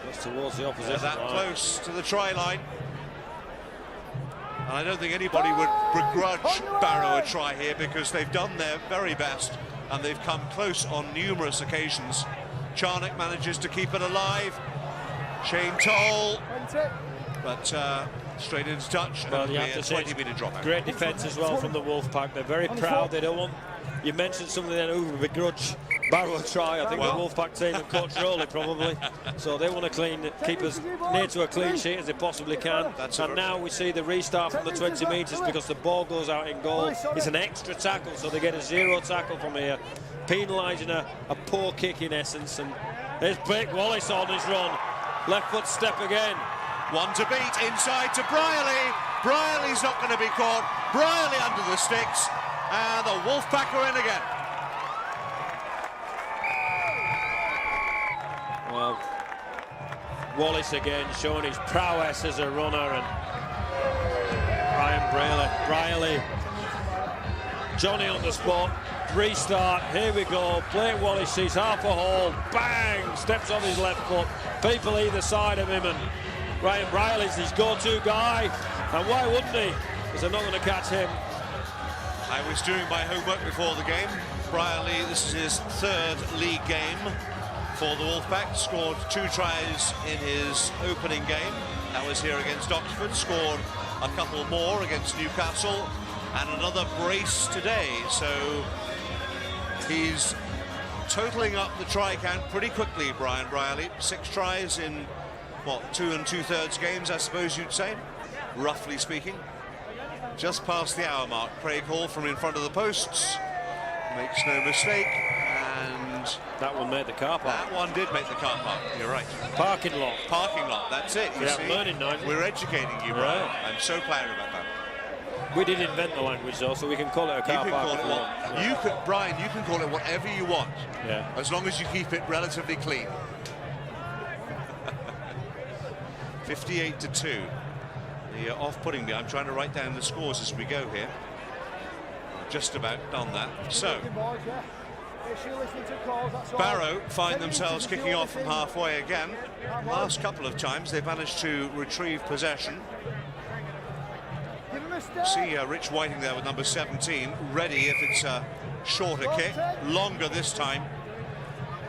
That's towards the opposition. They're that close to the try line. And I don't think anybody would begrudge Barrow a try here, because they've done their very best and they've come close on numerous occasions. Charnock manages to keep it alive. Shane Toll, but straight into touch. Well, and you have to say 20-metre dropout. Great defence as well from the Wolfpack. They're very proud. They don't want. You mentioned something then who would begrudge Barrow a try. I think the Wolfpack team and Coach Rowley probably. So they want to keep us near to a clean sheet as they possibly can. And now we see the restart from the 20 metres, because the ball goes out in goal. It's an extra tackle, so they get a 0 tackle from here, penalising a poor kick in essence. And there's Blake Wallace on his run. Left foot step again. One to beat, inside to Brierley. Brierley's not going to be caught. Brierley under the sticks, and the Wolfpack are in again. Well, Wallace again showing his prowess as a runner, and Brierley, Johnny on the spot. Restart, here we go. Blake Wallace sees half a hole, bang, steps on his left foot. People either side of him, and Ryan Brierley's his go-to guy, and why wouldn't he? Because they're not going to catch him. I was doing my homework before the game. Brierley, this is his third league game for the Wolfpack. Scored 2 tries in his opening game. That was here against Oxford. Scored a couple more against Newcastle, and another brace today. So he's totaling up the try count pretty quickly, Brian Brierley. 6 tries in, what, 2 2/3 games, I suppose you'd say, roughly speaking. Just past the hour mark. Craig Hall from in front of the posts makes no mistake, and that one made the car park. That one did make the car park, you're right. Parking lot. Parking lot, that's it. You see, learning now. We're educating you, Brian. Right. I'm so proud about that. We did invent the language, though, so we can call it a car park. Brian, you can call it whatever you want, as long as you keep it relatively clean. 58-2. You're off-putting me. I'm trying to write down the scores as we go here. Just about done that. So, Barrow find themselves kicking off from halfway again. Last couple of times they've managed to retrieve possession. See Rich Whiting there with number 17, ready if it's a shorter kick, longer this time.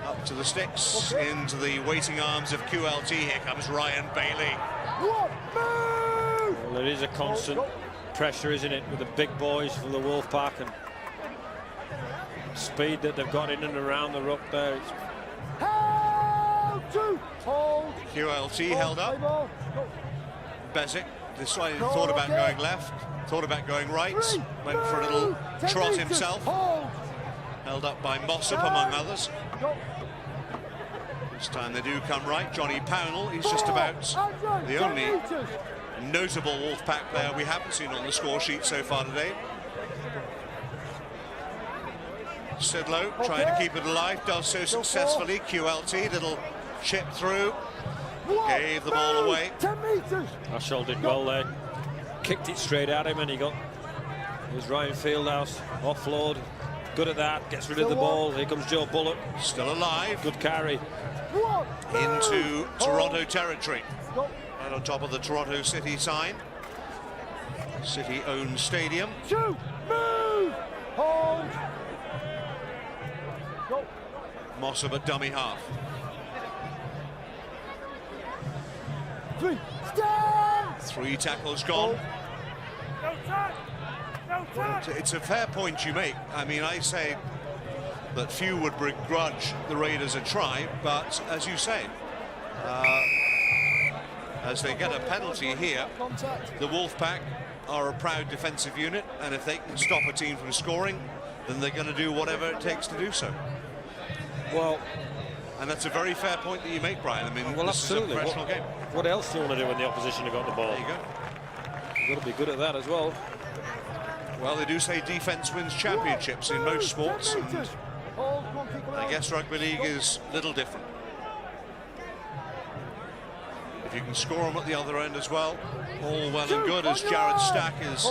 Up to the sticks, into the waiting arms of QLT. Here comes Ryan Bailey. Well, there is a constant pressure, isn't it, with the big boys from the Wolfpack, and speed that they've got in and around the ruck there. It's... QLT held up. Bezic decided, thought about going left, thought about going right, went for a little trot himself. Held up by Mossop, among others. This time they do come right. Johnny Pownell, he's just about the only notable Wolfpack player we haven't seen on the score sheet so far today. Sidlow trying to keep it alive, does so successfully. QLT, little chip through, gave the ball away. Ashall did well there, kicked it straight at him, and he got his Ryan Fieldhouse offload. Good at that, gets rid of the ball. Here comes Joe Bullock. Still alive. Good carry. Into Toronto territory. Right on top of the Toronto City sign. City-owned stadium. Mossop at dummy half. Three tackles gone. It's a fair point you make. I mean, I say that few would begrudge the Raiders a try, but as you say, as they get a penalty here, the Wolfpack are a proud defensive unit, and if they can stop a team from scoring, then they're going to do whatever it takes to do so. Well, and that's a very fair point that you make, Brian. I mean, well, this absolutely. is a professional game. What else do you want to do when the opposition have got the ball? There you go. You've got to be good at that as well. Well, they do say defense wins championships in most sports, and I guess rugby league is a little different. If you can score them at the other end as well, all well and good, as Jared Stack is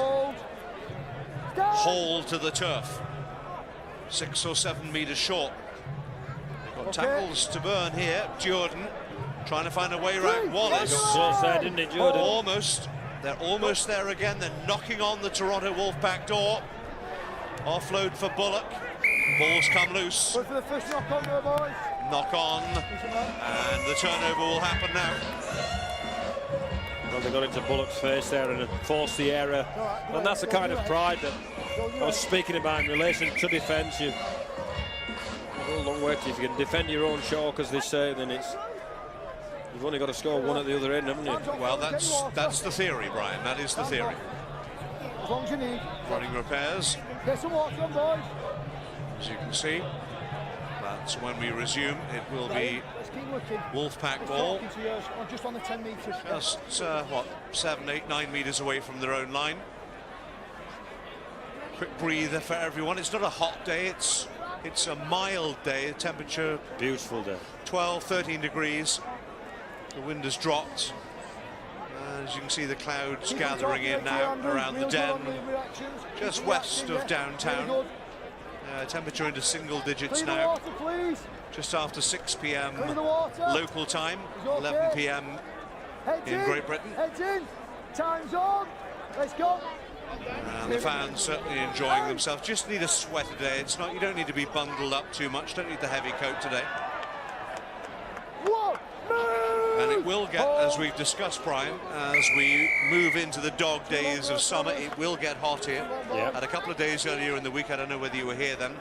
hauled to the turf. 6 or 7 metres short. They've got tackles to burn here. Jordan trying to find a way around Wallace. Close there, didn't it, Jordan? Almost. They're almost there again. They're knocking on the Toronto Wolfpack door. Offload for Bullock. Balls come loose. Knock on. And the turnover will happen now. Well, they got into Bullock's face there and forced the error. And that's the kind of pride that I was speaking about in relation to defence. You've got a long way to, if you can defend your own chalk, as they say, then you've only got to score one at the other end, haven't you? Well, that's the theory, Brian. That is the theory. Running repairs. As you can see, that's when we resume. It will be Wolfpack ball. Just on the 10 metres. Just, what, 7, 8, 9 metres away from their own line. Quick breather for everyone. It's not a hot day. It's a mild day. Temperature beautiful day. 12, 13 degrees. The wind has dropped. As you can see, the clouds gathering in now around the Den, just west of downtown. Temperature into single digits now. Just after 6 p.m. local time, 11 p.m. in Great Britain. Time's on. Let's go. And the fans certainly enjoying themselves. Just need a sweater today. It's not. You don't need to be bundled up too much. Don't need the heavy coat today. And it will get, as we've discussed, Brian, as we move into the dog days of summer, it will get hot here. Yeah. Had a couple of days earlier in the week, I don't know whether you were here then,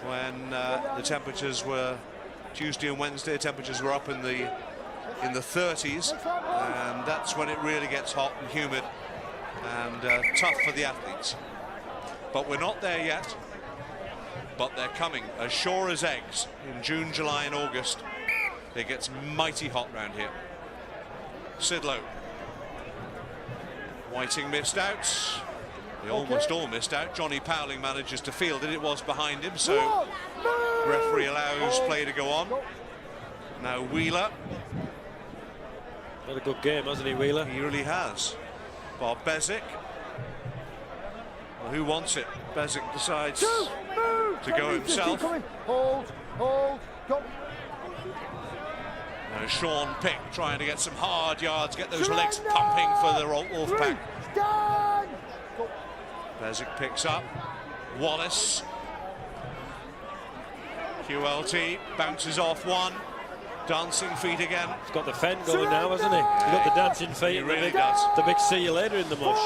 when the temperatures were, Tuesday and Wednesday, temperatures were up in the 30s, and that's when it really gets hot and humid and tough for the athletes. But we're not there yet, but they're coming as sure as eggs in June, July and August. It gets mighty hot round here. Sidlow. Whiting missed out. They almost all missed out. Johnny Powling manages to field it. It was behind him, so referee allows play to go on. Now Wheeler. Had a good game, hasn't he, Wheeler? He really has. Bob Bezic. Well, who wants it? Bezic decides to go himself. Hold, go. And Sean Pick trying to get some hard yards, get those legs pumping for the Wolfpack. Bezic picks up. Wallace. QLT bounces off one. Dancing feet again. He's got the fend going now, hasn't he? He's got the dancing feet. He really does. The big see you later in the mush.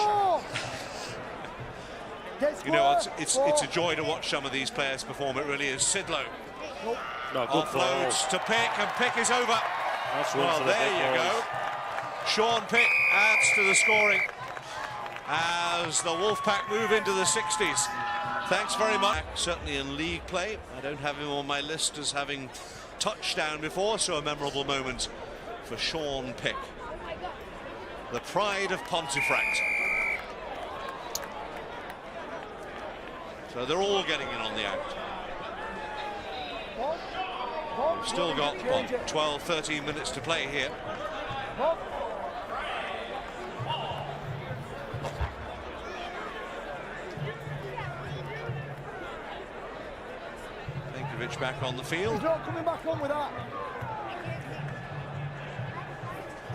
You know, it's a joy to watch some of these players perform. It really is. Sidlow offloads to Pick, and Pick is over. Well, there you go. Sean Pick adds to the scoring as the Wolfpack move into the 60s. Thanks very much. Certainly in league play. I don't have him on my list as having touchdown before, so a memorable moment for Sean Pick. The pride of Pontefract. So they're all getting in on the out. We've still got 12, 13 minutes to play here. Pinkovic back on the field. He's not coming back on with that.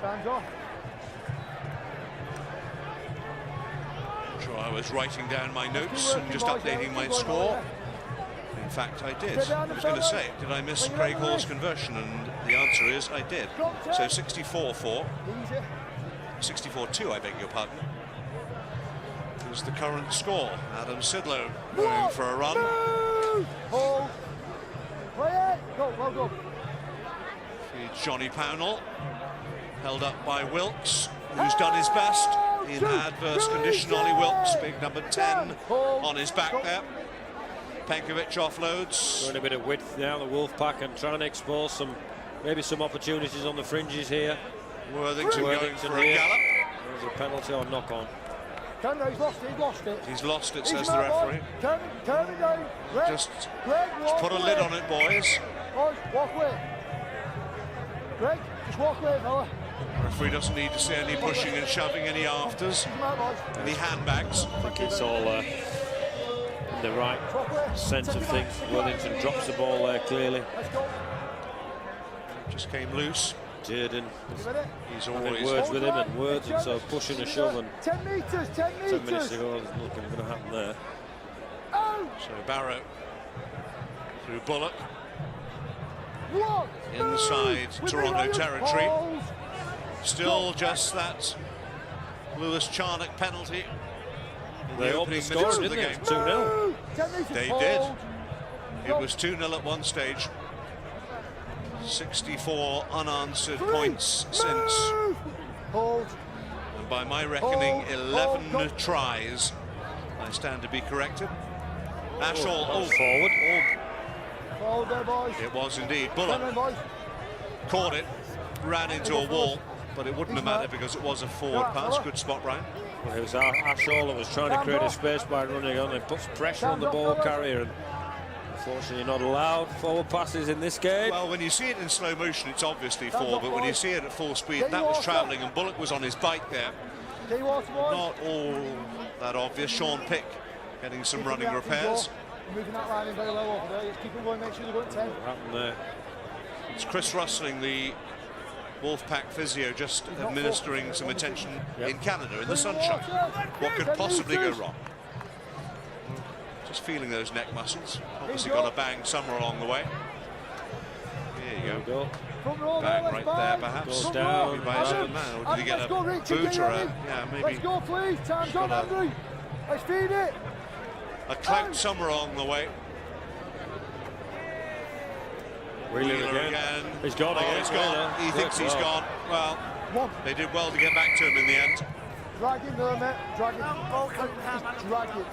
Time's off. Sure, I was writing down my notes and just updating my score. In fact, I did. I was going to say, did I miss Craig Hall's conversion? And the answer is I did. So 64-4. 64-2, I beg your pardon. Is the current score. Adam Sidlow going for a run. Hold. Play it. Go, well done. Feeds Johnny Pownall. Held up by Wilkes, who's done his best in adverse condition. Ollie Wilkes, big number 10 on his back there. Penkovic offloads. Going a bit of width now, the Wolfpack, and trying to expose maybe some opportunities on the fringes here. Worthington going for a gallop. There's a penalty or knock on. He's lost it. He's lost it, says the referee. Turn it down. Just put a lid on it, boys. Boys, walk away. Greg, just walk away, fella. The referee doesn't need to see any pushing and shoving, any afters, any handbags. I think it's all in the right sense of things. Worthington drops the ball there clearly. Just came loose. Dearden, he's always words with him, and Worthington, so pushing and shoving. 10 metres. 10 minutes to go, there's nothing going to happen there. So Barrow through Bullock. Inside Toronto territory. Still just that Lewis Charnock penalty in the opening minutes of the game. 2-0. They did. It was 2-0 at one stage. 64 unanswered points since. And by my reckoning, 11 tries. I stand to be corrected. Ashall forward. Forward there, boys. It was indeed. Bullock caught it, ran into a wall, but it wouldn't have mattered because it was a forward pass. Good spot, Ryan. Well, it was Ashall that was trying to create a space by running on. It puts pressure on the ball carrier, and unfortunately not allowed forward passes in this game. Well, when you see it in slow motion, it's obviously forward, but when you see it at full speed, that was travelling, and Bullock was on his bike there. Not all that obvious. Sean Pick getting some running repairs. Moving that line in very low over there. Just keep it going, make sure they're going 10. What happened there? It's Chris Rustling, the Wolfpack physio, just administering some attention in Canada in the sunshine. What could possibly go wrong? Just feeling those neck muscles. Obviously got a bang somewhere along the way. Here you go. Bang right there, perhaps. Goes down. By his own man. Or did he get a boot or a... Yeah, maybe. Let's go, please. Time's on, Andrew. Let's feed it. A clout somewhere along the way. Wheeler again. He's gone again. He's gone. He thinks he's gone. Well, they did well to get back to him in the end. Drag him there, mate. Drag it. Drag it.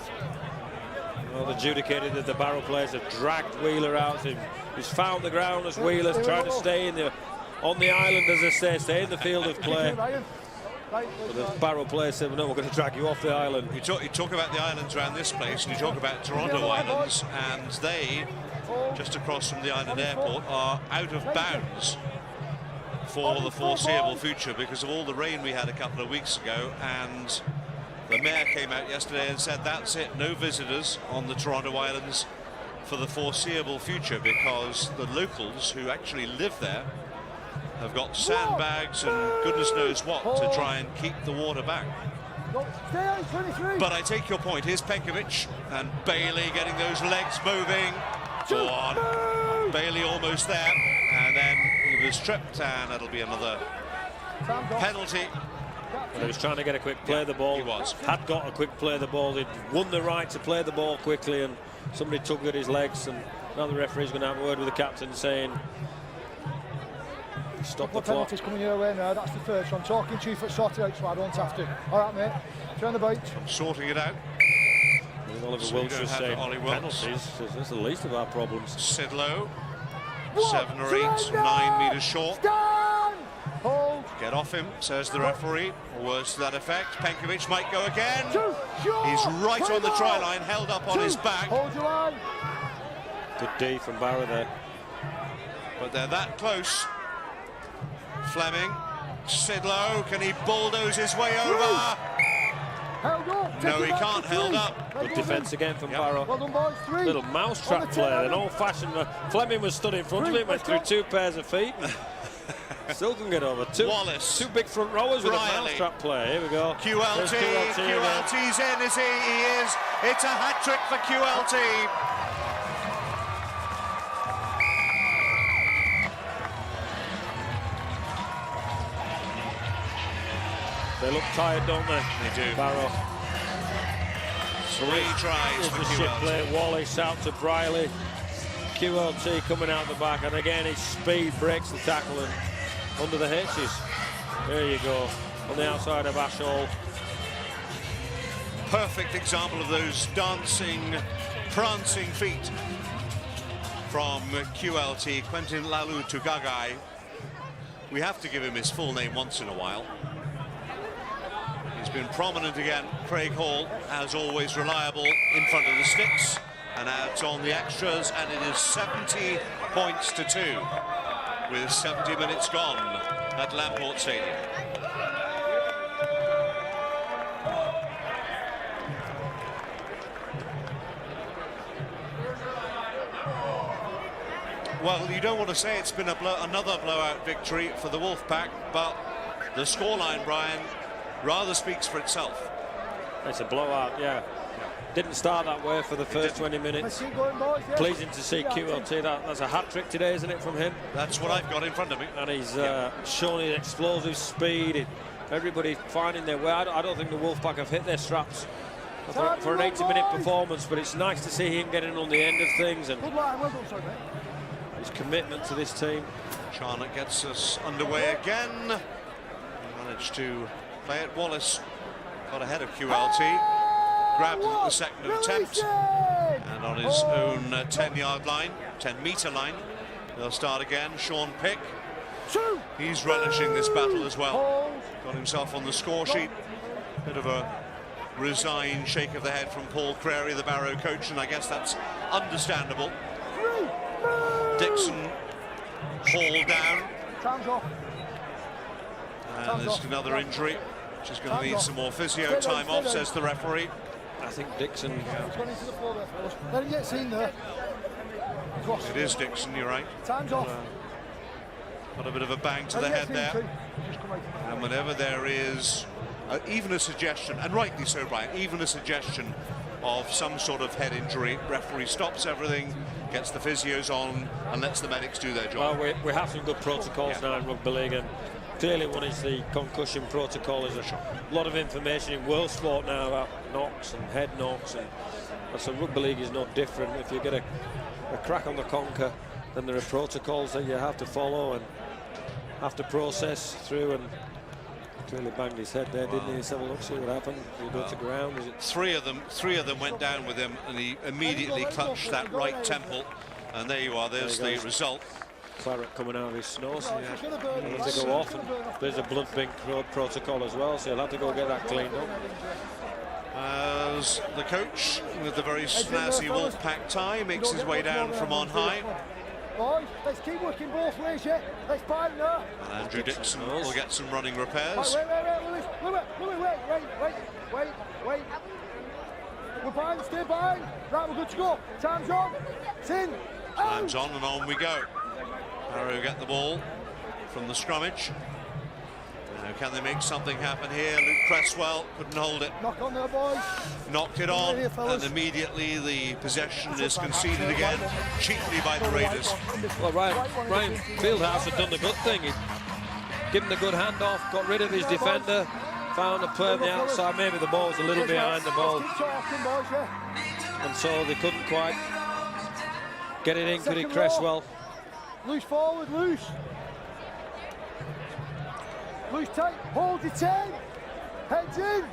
Well, adjudicated that the Barrow players have dragged Wheeler out. He's found the ground as Wheeler's trying to stay on the island, as they say, stay in the field of play. But the Barrow players said, no, we're going to drag you off the island. You talk about the islands around this place, and you talk about Toronto Islands, and they, just across from the island airport, are out of bounds for the foreseeable future because of all the rain we had a couple of weeks ago, and the mayor came out yesterday and said that's it, no visitors on the Toronto Islands for the foreseeable future, because the locals who actually live there have got sandbags and goodness knows what to try and keep the water back. But I take your point. Here's Penkovic and Bailey getting those legs moving. Go on. Bailey almost there, and then he was tripped, and it'll be another penalty. Well, he was trying to get a quick play of the ball. He was. Had got a quick play of the ball. He'd won the right to play the ball quickly, and somebody tugged at his legs, and now the referee's going to have a word with the captain saying stop the clock. Penalties coming your way now. That's the first. So I'm talking to you for sorting out so I don't have to. All right, mate. Turn the bite. I'm sorting it out. Oliver Wilkes was saying penalties. That's the least of our problems. Sidlow, 7 or 8, 9 metres short. Hold. Get off him, says the referee. Or words to that effect. Penkovic might go again. He's right on the try line, held up on his back. Hold your line. Good D from Barrow there. But they're that close. Fleming, Sidlow, can he bulldoze his way over? No, he can't. Held up. Good defence again from Barrow. Well done, boys. 3. Little mousetrap play, an old-fashioned. Fleming was stood in front of him, went through 2 pairs of feet. Still can get over. Wallace. 2 big front rowers with Riley. a mousetrap play. Here we go. QLT's in, is he? He is. It's a hat-trick for QLT. They look tired, don't they? They do. Barrow. 3 tries for The ship QLT. play. Wallace out to Briley. QLT coming out the back, and again his speed breaks the tackle and under the hitches. There you go, on the outside of Ashall. Perfect example of those dancing, prancing feet from QLT, Quentin Lalu-Tugagai. We have to give him his full name once in a while. He's been prominent again. Craig Hall, as always, reliable in front of the sticks and out on the extras, and it is 70 points to 2 with 70 minutes gone at Lamport Stadium. Well, you don't want to say it's been another blowout victory for the Wolfpack, but the scoreline, Brian, rather speaks for itself. It's a blowout, yeah. Didn't start that way for the first 20 minutes. Pleasing to see QLT. That's a hat-trick today, isn't it, from him? That's what I've got in front of me. And he's shown his explosive speed. Everybody finding their way. I don't think the Wolfpack have hit their straps for an 80-minute performance, but it's nice to see him getting on the end of things and his commitment to this team. Charnock gets us underway again. He managed to play it. Wallace got ahead of QLT. Grabbed it at the second attempt, and on his own 10-yard line, 10-metre line, they'll start again. Sean Pick, he's relishing this battle as well. Got himself on the score sheet. Bit of a resigned shake of the head from Paul Crary, the Barrow coach, and I guess that's understandable. Dixon hauled down. And there's another injury, which is going to need some more physio time off, says the referee. I think Dixon. Let him get seen there. It is Dixon, you're right. Time's off. Got a bit of a bang to the head there. And whenever there is even a suggestion, and rightly so, Brian, even a suggestion of some sort of head injury, referee stops everything, gets the physios on, and lets the medics do their job. Well, we have some good protocols now in rugby league, and clearly one is the concussion protocol. There's a lot of information in world sport now about knocks and head knocks, and so rugby league is no different. If you get a crack on the conker, then there are protocols that you have to follow and have to process through, and clearly banged his head there, didn't he? Let's have a look, see what happened. Did he go to ground? Was it? Three of them went down with him, and he immediately clutched that right temple, and there you are, there's the result. Claret coming out of his snores. Yeah. He'll have to go off, and there's a blood bank protocol as well, so he'll have to go get that cleaned up. As the coach with the very snazzy Wolfpack tie makes his way down from on high. boys. Let's keep working both ways, yeah. Let's bind now. And Andrew Dixon will get some running repairs. Wait, Lewis. Wait. We're bind, stay bind. Right, we're good to go. Time's on. It's in. Time's on and on we go. Barrow get the ball from the scrummage. Now can they make something happen here? Luke Cresswell couldn't hold it. Knock on there, boys. Knocked it on, and immediately the possession is conceded again, cheaply by the Raiders. Well, Ryan Fieldhouse had done the good thing. He'd given the good handoff, got rid of his defender, found a play on the outside. Maybe the ball was a little behind the ball, and so they couldn't quite get it in, could it, Cresswell? Loose forward, loose. Loose tight, hold the 10. Heads in.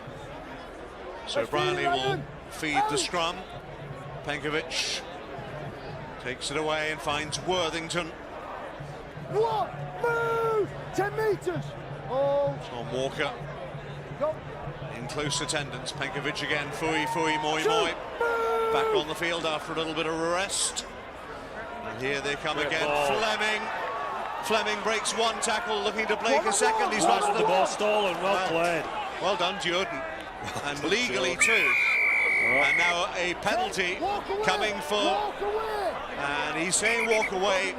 So Briley will feed the scrum. Penkovic takes it away and finds Worthington. What? Move! 10 metres. Oh. Tom Walker Go. in close attendance. Penkovic again. Fui, moi. Back on the field after a little bit of a rest. And here they come again. Fleming breaks one tackle, looking to break a second. He's lost the ball. Stolen. Well played. Well done, Jordan. And legally too. And now a penalty coming for, and he's saying walk away.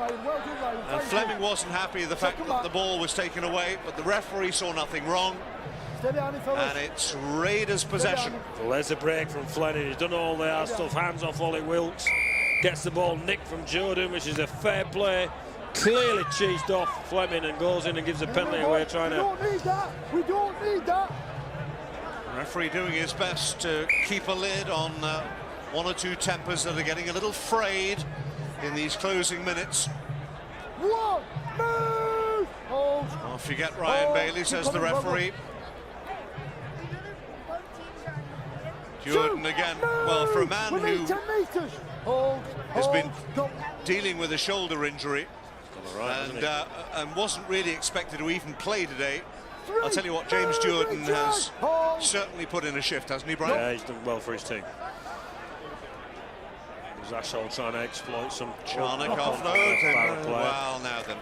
And Fleming wasn't happy with the fact that the ball was taken away, but the referee saw nothing wrong. And it's Raiders' possession. Well, there's a break from Fleming. He's done all the hard stuff. Hands off Ollie Wilkes. Gets the ball nicked from Jordan, which is a fair play. Clearly cheesed off Fleming and goes in and gives a penalty away, trying to... We don't need that. Referee doing his best to keep a lid on one or two tempers that are getting a little frayed in these closing minutes. One, move! Hold. Off you get, Ryan Bailey, says the referee. Jordan again. Well, for a man who has been dealing with a shoulder injury and wasn't really expected to even play today, I'll tell you what, James Jordan has certainly put in a shift, hasn't he, Brian? Yeah, he's done well for his team. Zashol trying to exploit some... Charnock offload. Well, now then.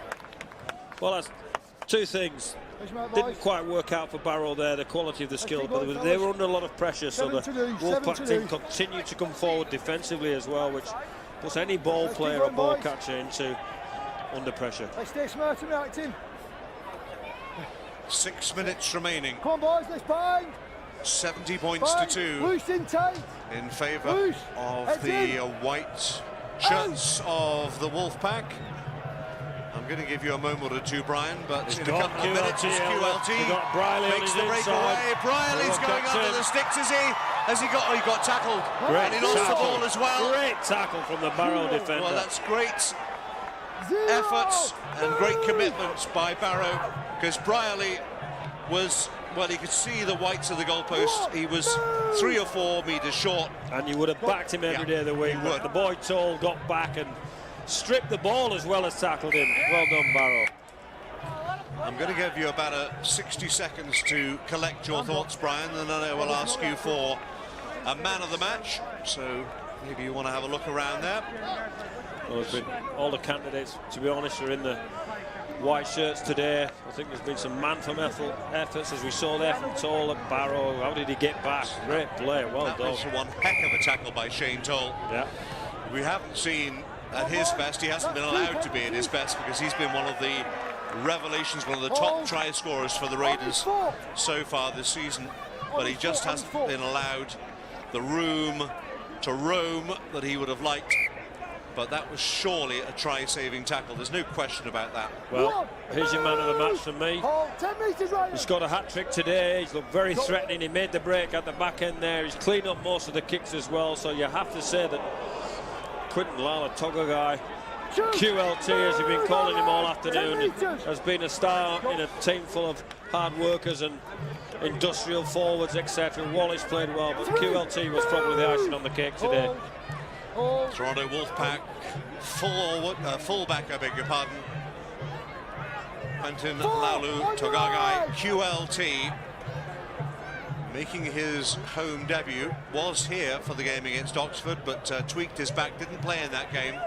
Well, that's two things. Didn't quite work out for Barrow there, the quality of the skill, but they were under a lot of pressure, so the Wolfpack team continued to come forward defensively as well, which puts any ball player or ball catcher into under pressure. Stay smart and reacting. 6 minutes remaining. Come on, boys, let's bind. 70 points to 2 loose in tight. In favour of the white shirts of the Wolfpack. I'm going to give you a moment or two, Brian, but in a couple of minutes it's QLT. Makes the breakaway. Briley's going under the sticks, has he got tackled? And he lost the ball as well. Great tackle from the Barrow defender. Well, that's great efforts and great commitments by Barrow, because Briley was, well, he could see the whites of the goalpost. He was 3 or 4 metres short. And you would have backed him every day of the week. The boy Toll got back and stripped the ball as well as tackled him. Well done, Barrow. I'm going to give you about 60 seconds to collect your thoughts, Brian, and then I will ask you for a man of the match. So maybe you want to have a look around there. Well, there's been all the candidates, to be honest, are in the white shirts today. I think there's been some man-from efforts, as we saw there from Toll at Barrow. How did he get back? Great play, well done. That was one heck of a tackle by Shane Toll. Yeah. We haven't seen at his best, he hasn't been allowed to be at his best, because he's been one of the revelations, one of the top try scorers for the Raiders so far this season, but he just hasn't been allowed the room to roam that he would have liked. But that was surely a try-saving tackle. There's no question about that. Well, here's your man of the match from me. He's got a hat-trick today. He's looked very threatening. He made the break at the back end there. He's cleaned up most of the kicks as well. So you have to say that Quinton Lala Togagai, QLT, as you've been calling him all afternoon, has been a star in a team full of hard workers and industrial forwards, etc. Wallace played well, but QLT was probably the icing on the cake today. Toronto Wolfpack fullback, I beg your pardon. Quinton Laulu Togagai, QLT, making his home debut, was here for the game against Oxford, but tweaked his back, didn't play in that game.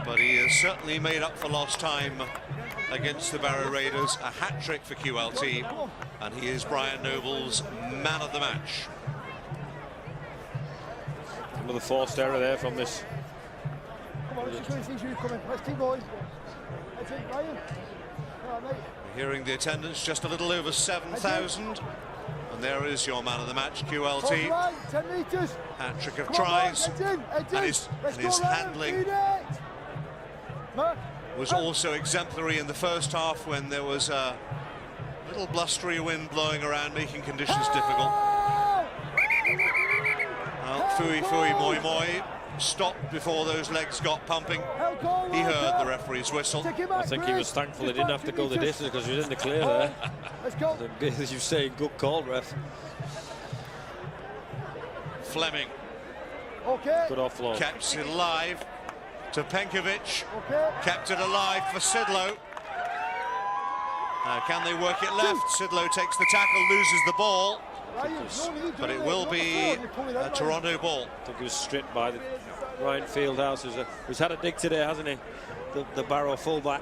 But he has certainly made up for lost time against the Barrow Raiders. A hat-trick for QLT, and he is Brian Noble's man of the match. Another forced error there from this. Come on, let's just see you coming. Let's keep going. That's it, Brian. All right, mate. We're hearing the attendance just a little over 7,000. And there is your man of the match, QLT. Right, 10 metres. Hat-trick of Come tries. On, heads in. And his handling was also exemplary in the first half, when there was a little blustery wind blowing around, making conditions difficult. Well, Fui Moi Moi stopped before those legs got pumping. He heard the referee's whistle. I think he was thankful he didn't have to go the distance, because he was in the clear there. Let's go. As you say, good call, ref. Fleming. Okay. Good offload. Kept it alive to Penkovic. Okay. Kept it alive for Sidlow. Now, can they work it left? Sidlow takes the tackle, loses the ball. But it will be a Toronto ball. I think he was stripped by the Ryan Fieldhouse, who's had a dig today, hasn't he? The Barrow fullback.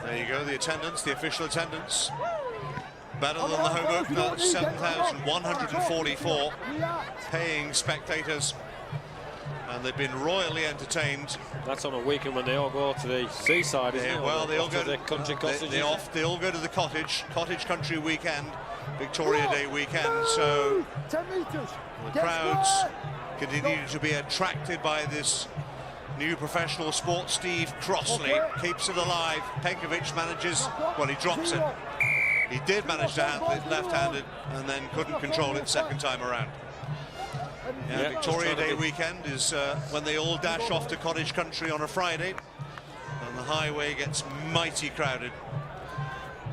There you go, the attendance, the official attendance. Better than the home opener, 7,144 paying spectators. And they've been royally entertained. That's on a weekend when they all go to the seaside, isn't it? Well, they all go to the country cottages. They all go to the cottage country weekend, Victoria Day weekend. So 10 metres. the crowds continue to be attracted by this new professional sport. Steve Crossley keeps it alive. Penkovic manages, well, he drops it. He did manage to handle it left-handed and then couldn't control it second time around. Yeah, Victoria Day weekend is when they all dash off to cottage country on a Friday, and the highway gets mighty crowded.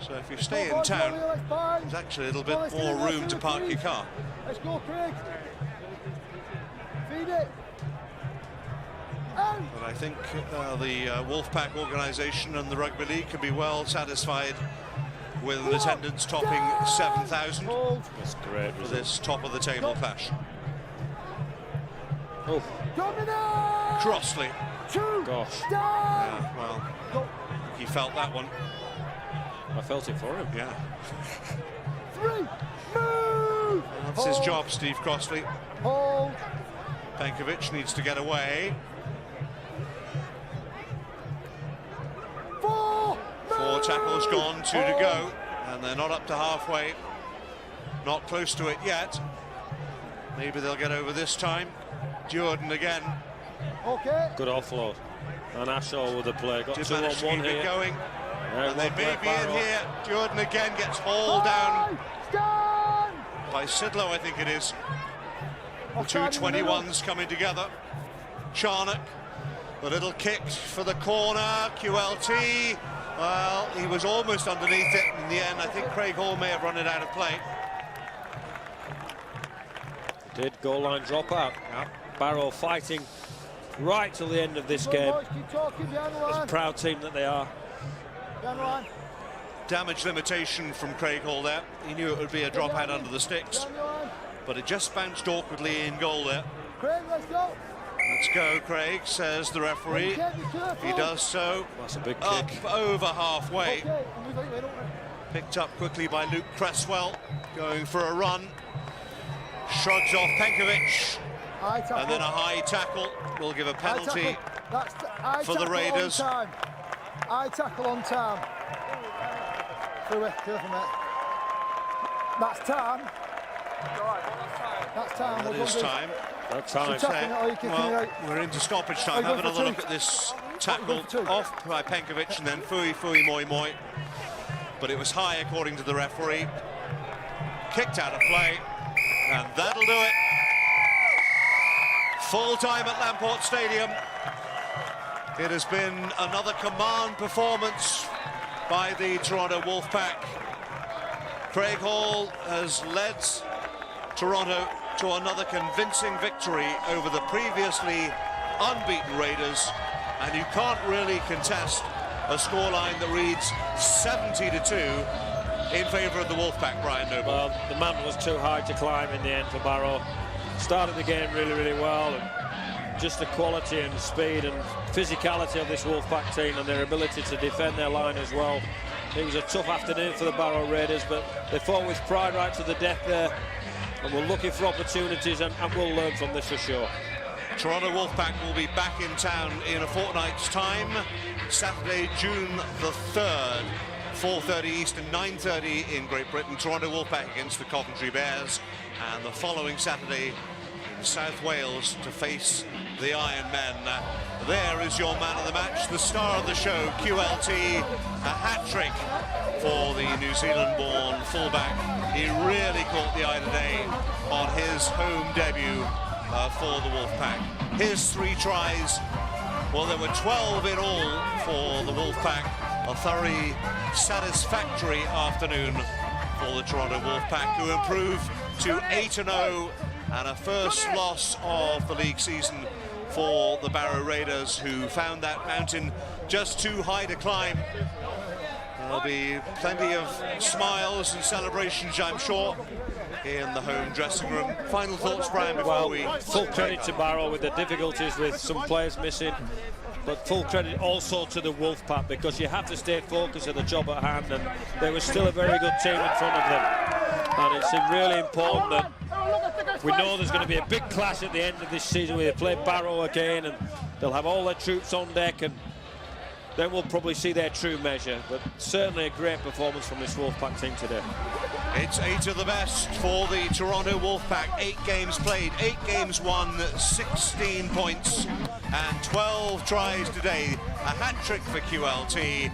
So if you stay in town, there's actually a little bit more room to park your car. Let's go, Craig. Feed it. But I think the Wolfpack organisation and the Rugby League can be well satisfied with an attendance topping 7,000. That's great for this top-of-the-table clash. Oh, Crossley. Gosh. Yeah, well, he felt that one. I felt it for him. Yeah. 3, move. That's his job, Steve Crossley. Hold. Penkovic needs to get away. 4 tackles gone, 2 to go, and they're not up to halfway. Not close to it yet. Maybe they'll get over this time. Jordan again. Okay. Good offload. And Ashaw with the play. Got Did 2 on manage to 1 keep here. it going. Yeah, And they may be in Barrow. here. Jordan again gets hauled down by Sidlow, I think it is. The two 21s coming together. Charnock, the little kick for the corner. QLT. Well, he was almost underneath it in the end. I think Craig Hall may have run it out of play. Did goal line drop out. Yep. Barrow fighting right till the end of this game. Keep talking behind the As a line. proud team that they are. Behind the line. Damage limitation from Craig Hall there. He knew it would be a drop out under the sticks, Behind the line. but it just bounced awkwardly in goal there. Craig, let's go. Let's go, Craig, says the referee. Okay, be careful. He does so. That's a big Up kick. over halfway. Okay, move like that, don't we? Picked up quickly by Luke Cresswell, going for a run. Shrugs off Penkovic, High tackle. and then a high tackle will give a High penalty. tackle. That's high for the tackle Raiders. On time. High tackle on time. Through it, careful, mate. That's time. That's time. That We're is gonna do- time. That So time. tackling it or you kicking it Well, out? we're into stoppage Oh, time. you're Have going another for look two. at this You're tackle going for two. off by Penkovic and then Fui Moi Moi. But it was high according to the referee. Kicked out of play, and that'll do it. Full time at Lamport Stadium. It has been another command performance by the Toronto Wolfpack. Craig Hall has led Toronto to another convincing victory over the previously unbeaten Raiders, and you can't really contest a scoreline that reads 70-2 in favour of the Wolfpack, Brian Noble. Well, the mountain was too high to climb in the end for Barrow. Started the game really, really well, and just the quality and speed and physicality of this Wolfpack team and their ability to defend their line as well. It was a tough afternoon for the Barrow Raiders, but they fought with pride right to the death there, and we're looking for opportunities, and we'll learn from this for sure. Toronto Wolfpack will be back in town in a fortnight's time, Saturday, June the 3rd, 4:30 Eastern, 9:30 in Great Britain. Toronto Wolfpack against the Coventry Bears, and the following Saturday in South Wales to face the Iron Men. There is your man of the match, the star of the show, QLT, a hat-trick for the New Zealand-born fullback. He really caught the eye today on his home debut for the Wolfpack. His 3 tries, well, there were 12 in all for the Wolfpack. A thoroughly satisfactory afternoon for the Toronto Wolfpack, who improved to 8-0 and a first loss of the league season for the Barrow Raiders, who found that mountain just too high to climb. There'll be plenty of smiles and celebrations, I'm sure, in the home dressing room. Final thoughts, Brian, before we... Full credit to Barrow with the difficulties with some players missing, but full credit also to the Wolfpack, because you have to stay focused on the job at hand, and there was still a very good team in front of them. And it's really important that we know there's going to be a big clash at the end of this season where they play Barrow again, and they'll have all their troops on deck, and then we'll probably see their true measure. But certainly a great performance from this Wolfpack team today. It's 8 of the best for the Toronto Wolfpack. 8 games played, 8 games won, 16 points and 12 tries today. A hat-trick for QLT.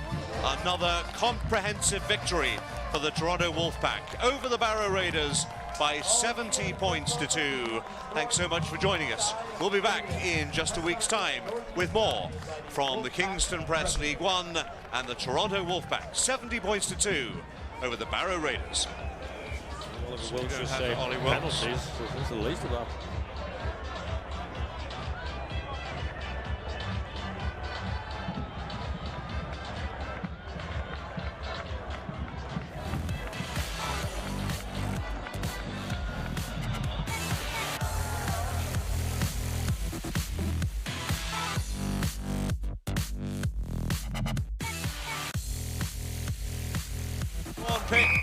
Another comprehensive victory for the Toronto Wolfpack over the Barrow Raiders by 70 points to 2. Thanks so much for joining us. We'll be back in just a week's time with more from the Kingston Press League One and the Toronto Wolfpack. 70 points to 2 over the Barrow Raiders. Oliver Wiltshire saved penalties. That's the least of that. On pitch,